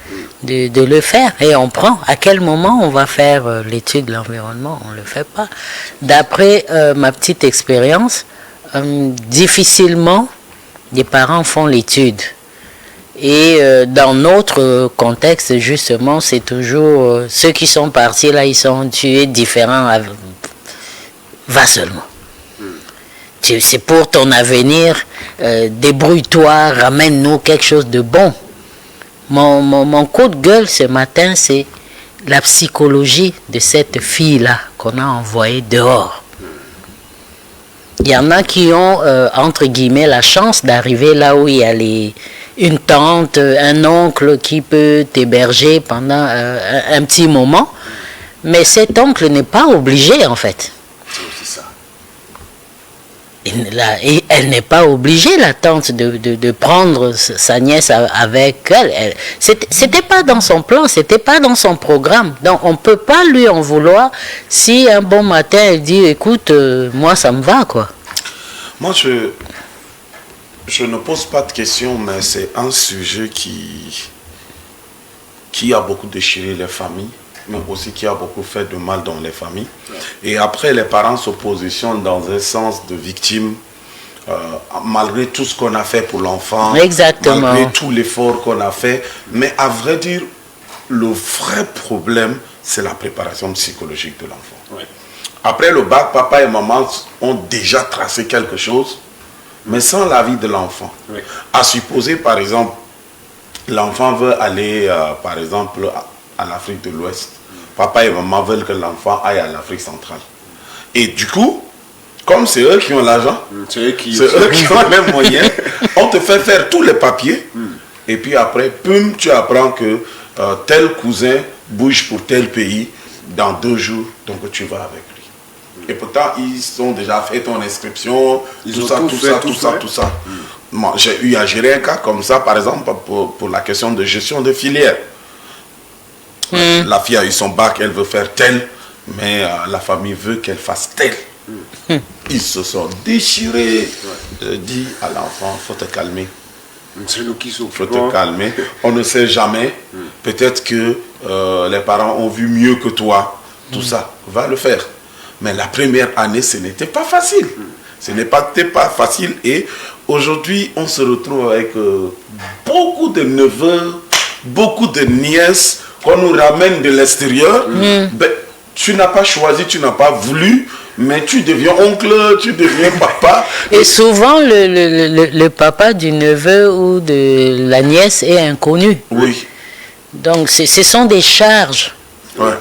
de le faire. Et on prend. À quel moment on va faire l'étude de l'environnement? On ne le fait pas. D'après ma petite expérience, difficilement les parents font l'étude. Et dans notre contexte, justement, c'est toujours ceux qui sont partis là, ils sont tués différents. Va seulement. C'est pour ton avenir, débrouille-toi, ramène-nous quelque chose de bon. Mon coup de gueule ce matin, c'est la psychologie de cette fille-là qu'on a envoyée dehors. Il y en a qui ont, entre guillemets, la chance d'arriver là où il y a une tante, un oncle qui peut t'héberger pendant un petit moment. Mais cet oncle n'est pas obligé, en fait. C'est ça. Elle n'est pas obligée, la tante, de prendre sa nièce avec elle. C'était pas dans son plan, c'était pas dans son programme. Donc on peut pas lui en vouloir si un bon matin elle dit écoute, moi ça me va quoi. Moi je ne pose pas de questions, mais c'est un sujet qui a beaucoup déchiré les familles, mais aussi qui a beaucoup fait de mal dans les familles. Et après, les parents se positionnent dans un sens de victime, malgré tout ce qu'on a fait pour l'enfant, malgré tout l'effort qu'on a fait. Mais à vrai dire, le vrai problème, c'est la préparation psychologique de l'enfant. Ouais. Après le bac, papa et maman ont déjà tracé quelque chose, mais sans l'avis de l'enfant. Oui. À supposer, par exemple, l'enfant veut aller, par exemple, à l'Afrique de l'Ouest. Papa et maman veulent que l'enfant aille à l'Afrique centrale. Et du coup, comme c'est eux qui ont l'argent, c'est eux qui ont les moyens, on te fait faire tous les papiers. Et puis après, pum, tu apprends que tel cousin bouge pour tel pays dans 2 jours, donc tu vas avec lui. Et pourtant, ils ont déjà fait ton inscription, tout ça. Moi, j'ai eu à gérer un cas comme ça, par exemple, pour la question de gestion de filière. La fille a eu son bac, elle veut faire tel, mais la famille veut qu'elle fasse tel. Ils se sont déchirés. Je dis à l'enfant, faut te calmer. C'est nous qui faut te calmer. On ne sait jamais. Peut-être que les parents ont vu mieux que toi. Tout ça, va le faire. Mais la première année, ce n'était pas facile. Ce n'était pas facile. Et aujourd'hui, on se retrouve avec beaucoup de neveux, beaucoup de nièces qu'on nous ramène de l'extérieur. Ben, tu n'as pas choisi, tu n'as pas voulu, mais tu deviens oncle, tu deviens papa. Et souvent, le papa du neveu ou de la nièce est inconnu. Oui. Donc, ce sont des charges. Ouais.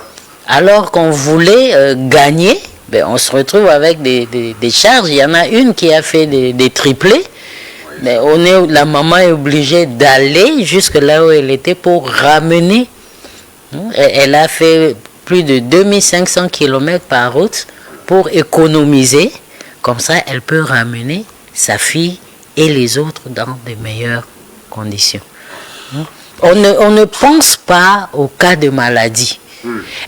Alors qu'on voulait gagner, ben, on se retrouve avec des charges. Il y en a une qui a fait des triplés. Mais la maman est obligée d'aller jusque là où elle était pour ramener. Elle a fait plus de 2500 km par route pour économiser. Comme ça, elle peut ramener sa fille et les autres dans de meilleures conditions. On ne pense pas au cas de maladie.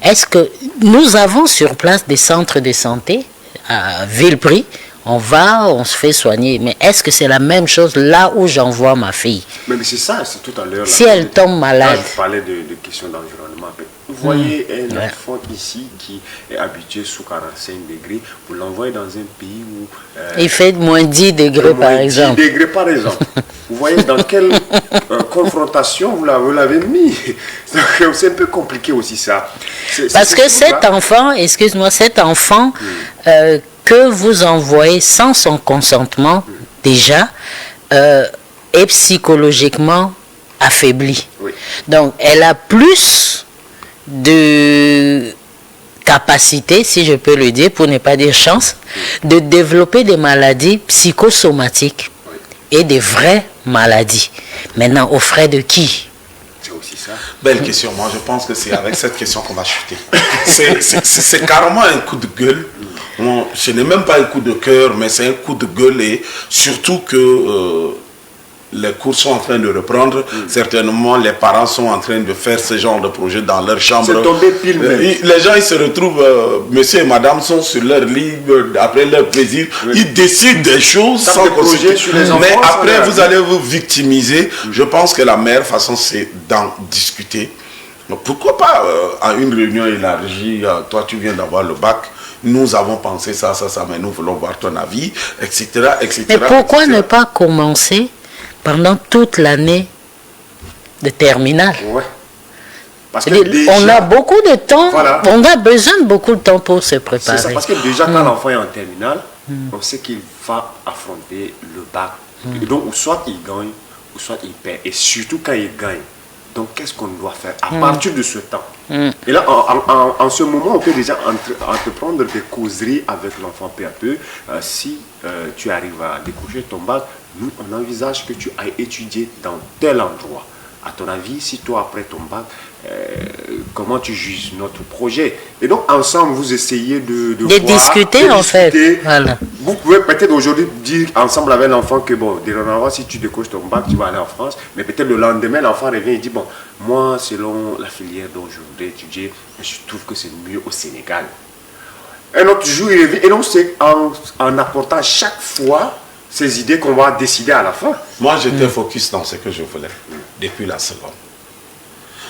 Est-ce que nous avons sur place des centres de santé à vil prix? On va, on se fait soigner. Mais est-ce que c'est la même chose là où j'envoie ma fille? Mais c'est ça, c'est tout à l'heure. Si elle tombe malade. Là, je parlais de questions d'environnement. Vous voyez un enfant ici qui est habitué sous 45 degrés, vous l'envoyez dans un pays où... il fait moins 10 degrés par exemple. 10 degrés par exemple. Vous voyez dans quelle confrontation vous l'avez mis. C'est un peu compliqué aussi ça. Parce que cet enfant, excuse-moi, cet enfant que vous envoyez sans son consentement, déjà, est psychologiquement affaibli. Oui. Donc, elle a plus de capacité, si je peux le dire, pour ne pas dire chance, de développer des maladies psychosomatiques et des vraies maladies. Maintenant, aux frais de qui? C'est aussi ça. Belle question. Moi, je pense que c'est avec cette question qu'on va chuter. C'est carrément un coup de gueule. Bon, ce n'est même pas un coup de cœur, mais c'est un coup de gueule. Et surtout que les cours sont en train de reprendre. Certainement, les parents sont en train de faire ce genre de projet dans leur chambre. C'est tombé pile même. Les gens, ils se retrouvent, monsieur et madame sont sur leur lit, après leur plaisir. Ils décident des choses sans projet sur les enfants. Mais après, vous allez vous victimiser. Je pense que la meilleure façon, c'est d'en discuter. Donc, pourquoi pas à une réunion élargie, toi, tu viens d'avoir le bac. Nous avons pensé ça, mais nous voulons voir ton avis, etc. etc. Mais pourquoi ne pas commencer pendant toute l'année de terminale? Ouais. Parce que on a beaucoup de temps, voilà. On a besoin de beaucoup de temps pour se préparer. C'est ça, parce que déjà quand l'enfant est en terminale, on sait qu'il va affronter le bac. Et donc, soit il gagne, ou soit il perd. Et surtout quand il gagne. Donc, qu'est-ce qu'on doit faire à partir de ce temps? Et là, en ce moment, on peut déjà entreprendre des causeries avec l'enfant peu à peu. Si tu arrives à décrocher ton bac, nous, on envisage que tu ailles étudier dans tel endroit. À ton avis, si toi, après ton bac, comment tu juges notre projet? Et donc, ensemble, vous essayez de discuter, en fait. Voilà. Vous pouvez peut-être aujourd'hui dire ensemble avec l'enfant que, bon, dorénavant, si tu décoches ton bac, tu vas aller en France. Mais peut-être le lendemain, l'enfant revient et dit, bon, moi, selon la filière dont je voudrais étudier, je trouve que c'est mieux au Sénégal. Un autre jour, il revient. Et donc, c'est en apportant chaque fois ces idées qu'on va décider à la fin. Moi, j'étais focus dans ce que je voulais depuis la seconde.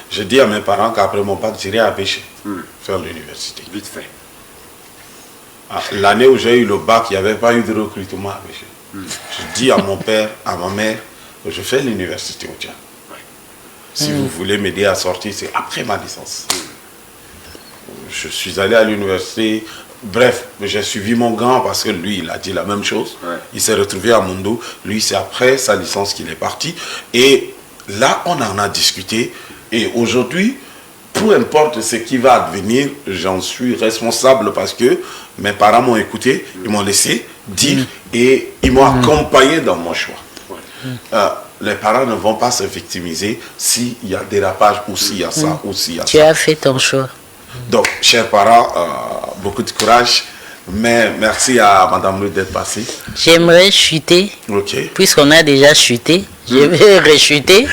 Je dis à mes parents qu'après mon bac, j'irai à Béché faire l'université. Vite fait. L'année où j'ai eu le bac, il n'y avait pas eu de recrutement à Béché. Je dis à mon père, à ma mère, que je fais l'université au Tchad. Si vous voulez m'aider à sortir, c'est après ma licence. Je suis allé à l'université. Bref, j'ai suivi mon grand parce que lui, il a dit la même chose. Il s'est retrouvé à Mondo. Lui, c'est après sa licence qu'il est parti. Et là, on en a discuté. Et aujourd'hui, peu importe ce qui va advenir, j'en suis responsable parce que mes parents m'ont écouté, ils m'ont laissé dire et ils m'ont accompagné dans mon choix. Les parents ne vont pas se victimiser s'il y a dérapage ou s'il y a ça ou s'il y a ça. Tu as fait ton choix. Donc, chers parents, beaucoup de courage. Mais merci à Madame Ruth d'être passée. J'aimerais chuter. Puisqu'on a déjà chuté, je vais rechuter.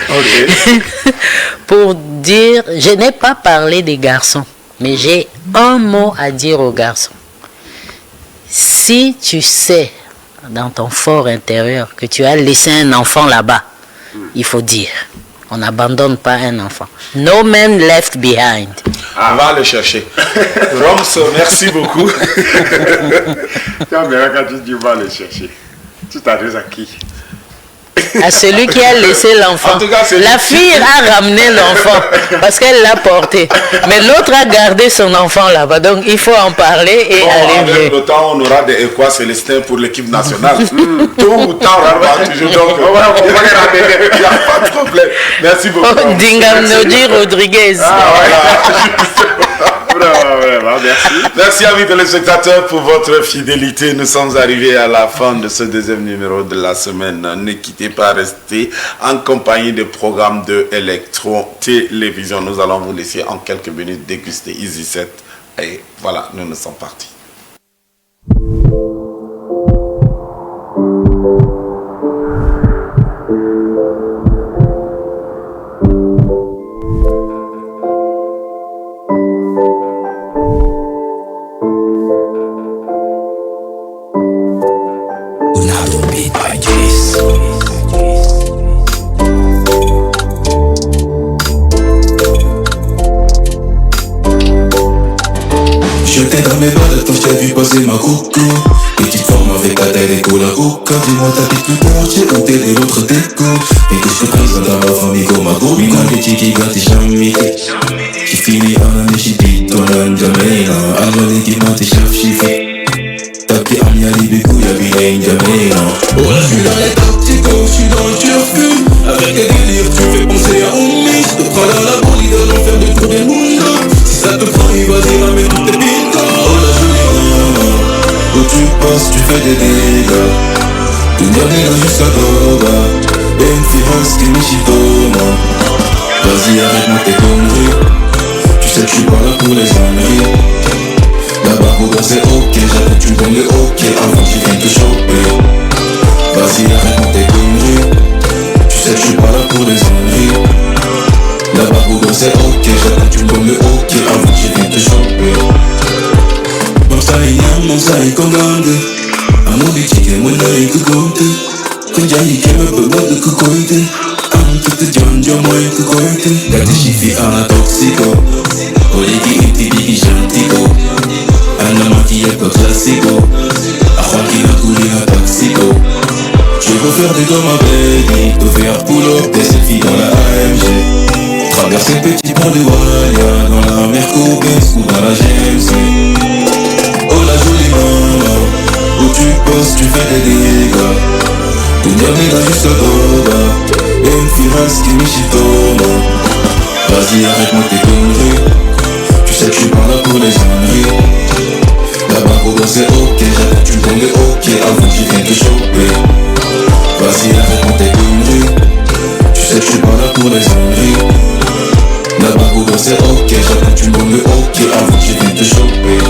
Pour dire, je n'ai pas parlé des garçons, mais j'ai un mot à dire aux garçons. Si tu sais dans ton fort intérieur que tu as laissé un enfant là-bas, il faut dire. On n'abandonne pas un enfant. No man left behind. On va le chercher. Roms, merci beaucoup. Quand tu dis va le chercher, tu t'adresses à qui? À celui qui a laissé l'enfant. En tout cas, la fille a ramené l'enfant parce qu'elle l'a porté. Mais l'autre a gardé son enfant là-bas. Donc il faut en parler et aller avec le temps, on aura des Équois Célestins pour l'équipe nationale. Tôt ou tard, on va toujours. Donc, on va les ramener. Il n'y a pas de problème. Merci beaucoup. Dingamnoji Rodriguez. Merci. Merci amis téléspectateurs pour votre fidélité. Nous sommes arrivés à la fin de ce deuxième numéro de la semaine. Ne quittez pas, restez en compagnie des programmes de Electro Télévision. Nous allons vous laisser en quelques minutes déguster Easy 7. Et voilà, nous sommes partis. J'étais dans mes balles quand je t'ai vu passer ma coco. Petite forme avec la taille des cola coca. Dis-moi t'habites plus quartier ou t'es de l'autre déco. Et que je te présente à ma famille comme un gros. Mina que tu qui gâte jamais. Qui finit en année j'y dit ton âne jamais. Almane qui m'a tes chefs chiffés. Tapi amia libékou y'a bien jamais. Oh là je suis dans les tacticos, je suis dans le turfu. Avec des délires tu fais penser à Oumi. Je te prends dans la bolide de l'enfer de tour des mundos. Si ça te prend il vas-y ramène toutes tes pintos. Oh la jolie maman, où tu passes tu fais des dégâts. Tu n'as rien jusqu'à Doga. Et une fille qui m'échitoma. Vas-y arrête-moi tes conneries. Tu sais que je suis pas là pour les âneries. Là-bas pour c'est ok, j'attends tu me donnes le ok avant que je vienne te choper. Vas-y arrête-moi tes conneries. Tu sais que je suis pas là pour les âneries. Là-bas pour c'est ok, j'attends tu me donnes le ok avant que je vienne te choper. Monsai kongande Amodi chike mwena ikukote Kunjani keme pebo de kukoite Amtutu jonjo moe kukoite Gati shifi ana toxico Oliki inti bigi jantico Anamaki yako classico Akhwaki na kuli na toxico Je veux faire des gommes à baby Te faire pull-up des selfies dans la AMG Traverser petit pont de Walia Dans la Mercobes ou dans la GMC. Oh la jolie maman, où tu passes tu fais des dégâts. Tout dernier là juste à Doga. Et une fille qui m'échitoma. Vas-y arrête-moi tes conneries. Tu sais que je suis pas là pour les âneries. Là-bas pour c'est ok, j'attends tu me donnes le ok avant que je vienne te choper. Vas-y arrête-moi tes conneries. Tu sais que je suis pas là pour les âneries. Là-bas pour c'est ok, j'attends tu me donnes le ok avant que je vienne te choper.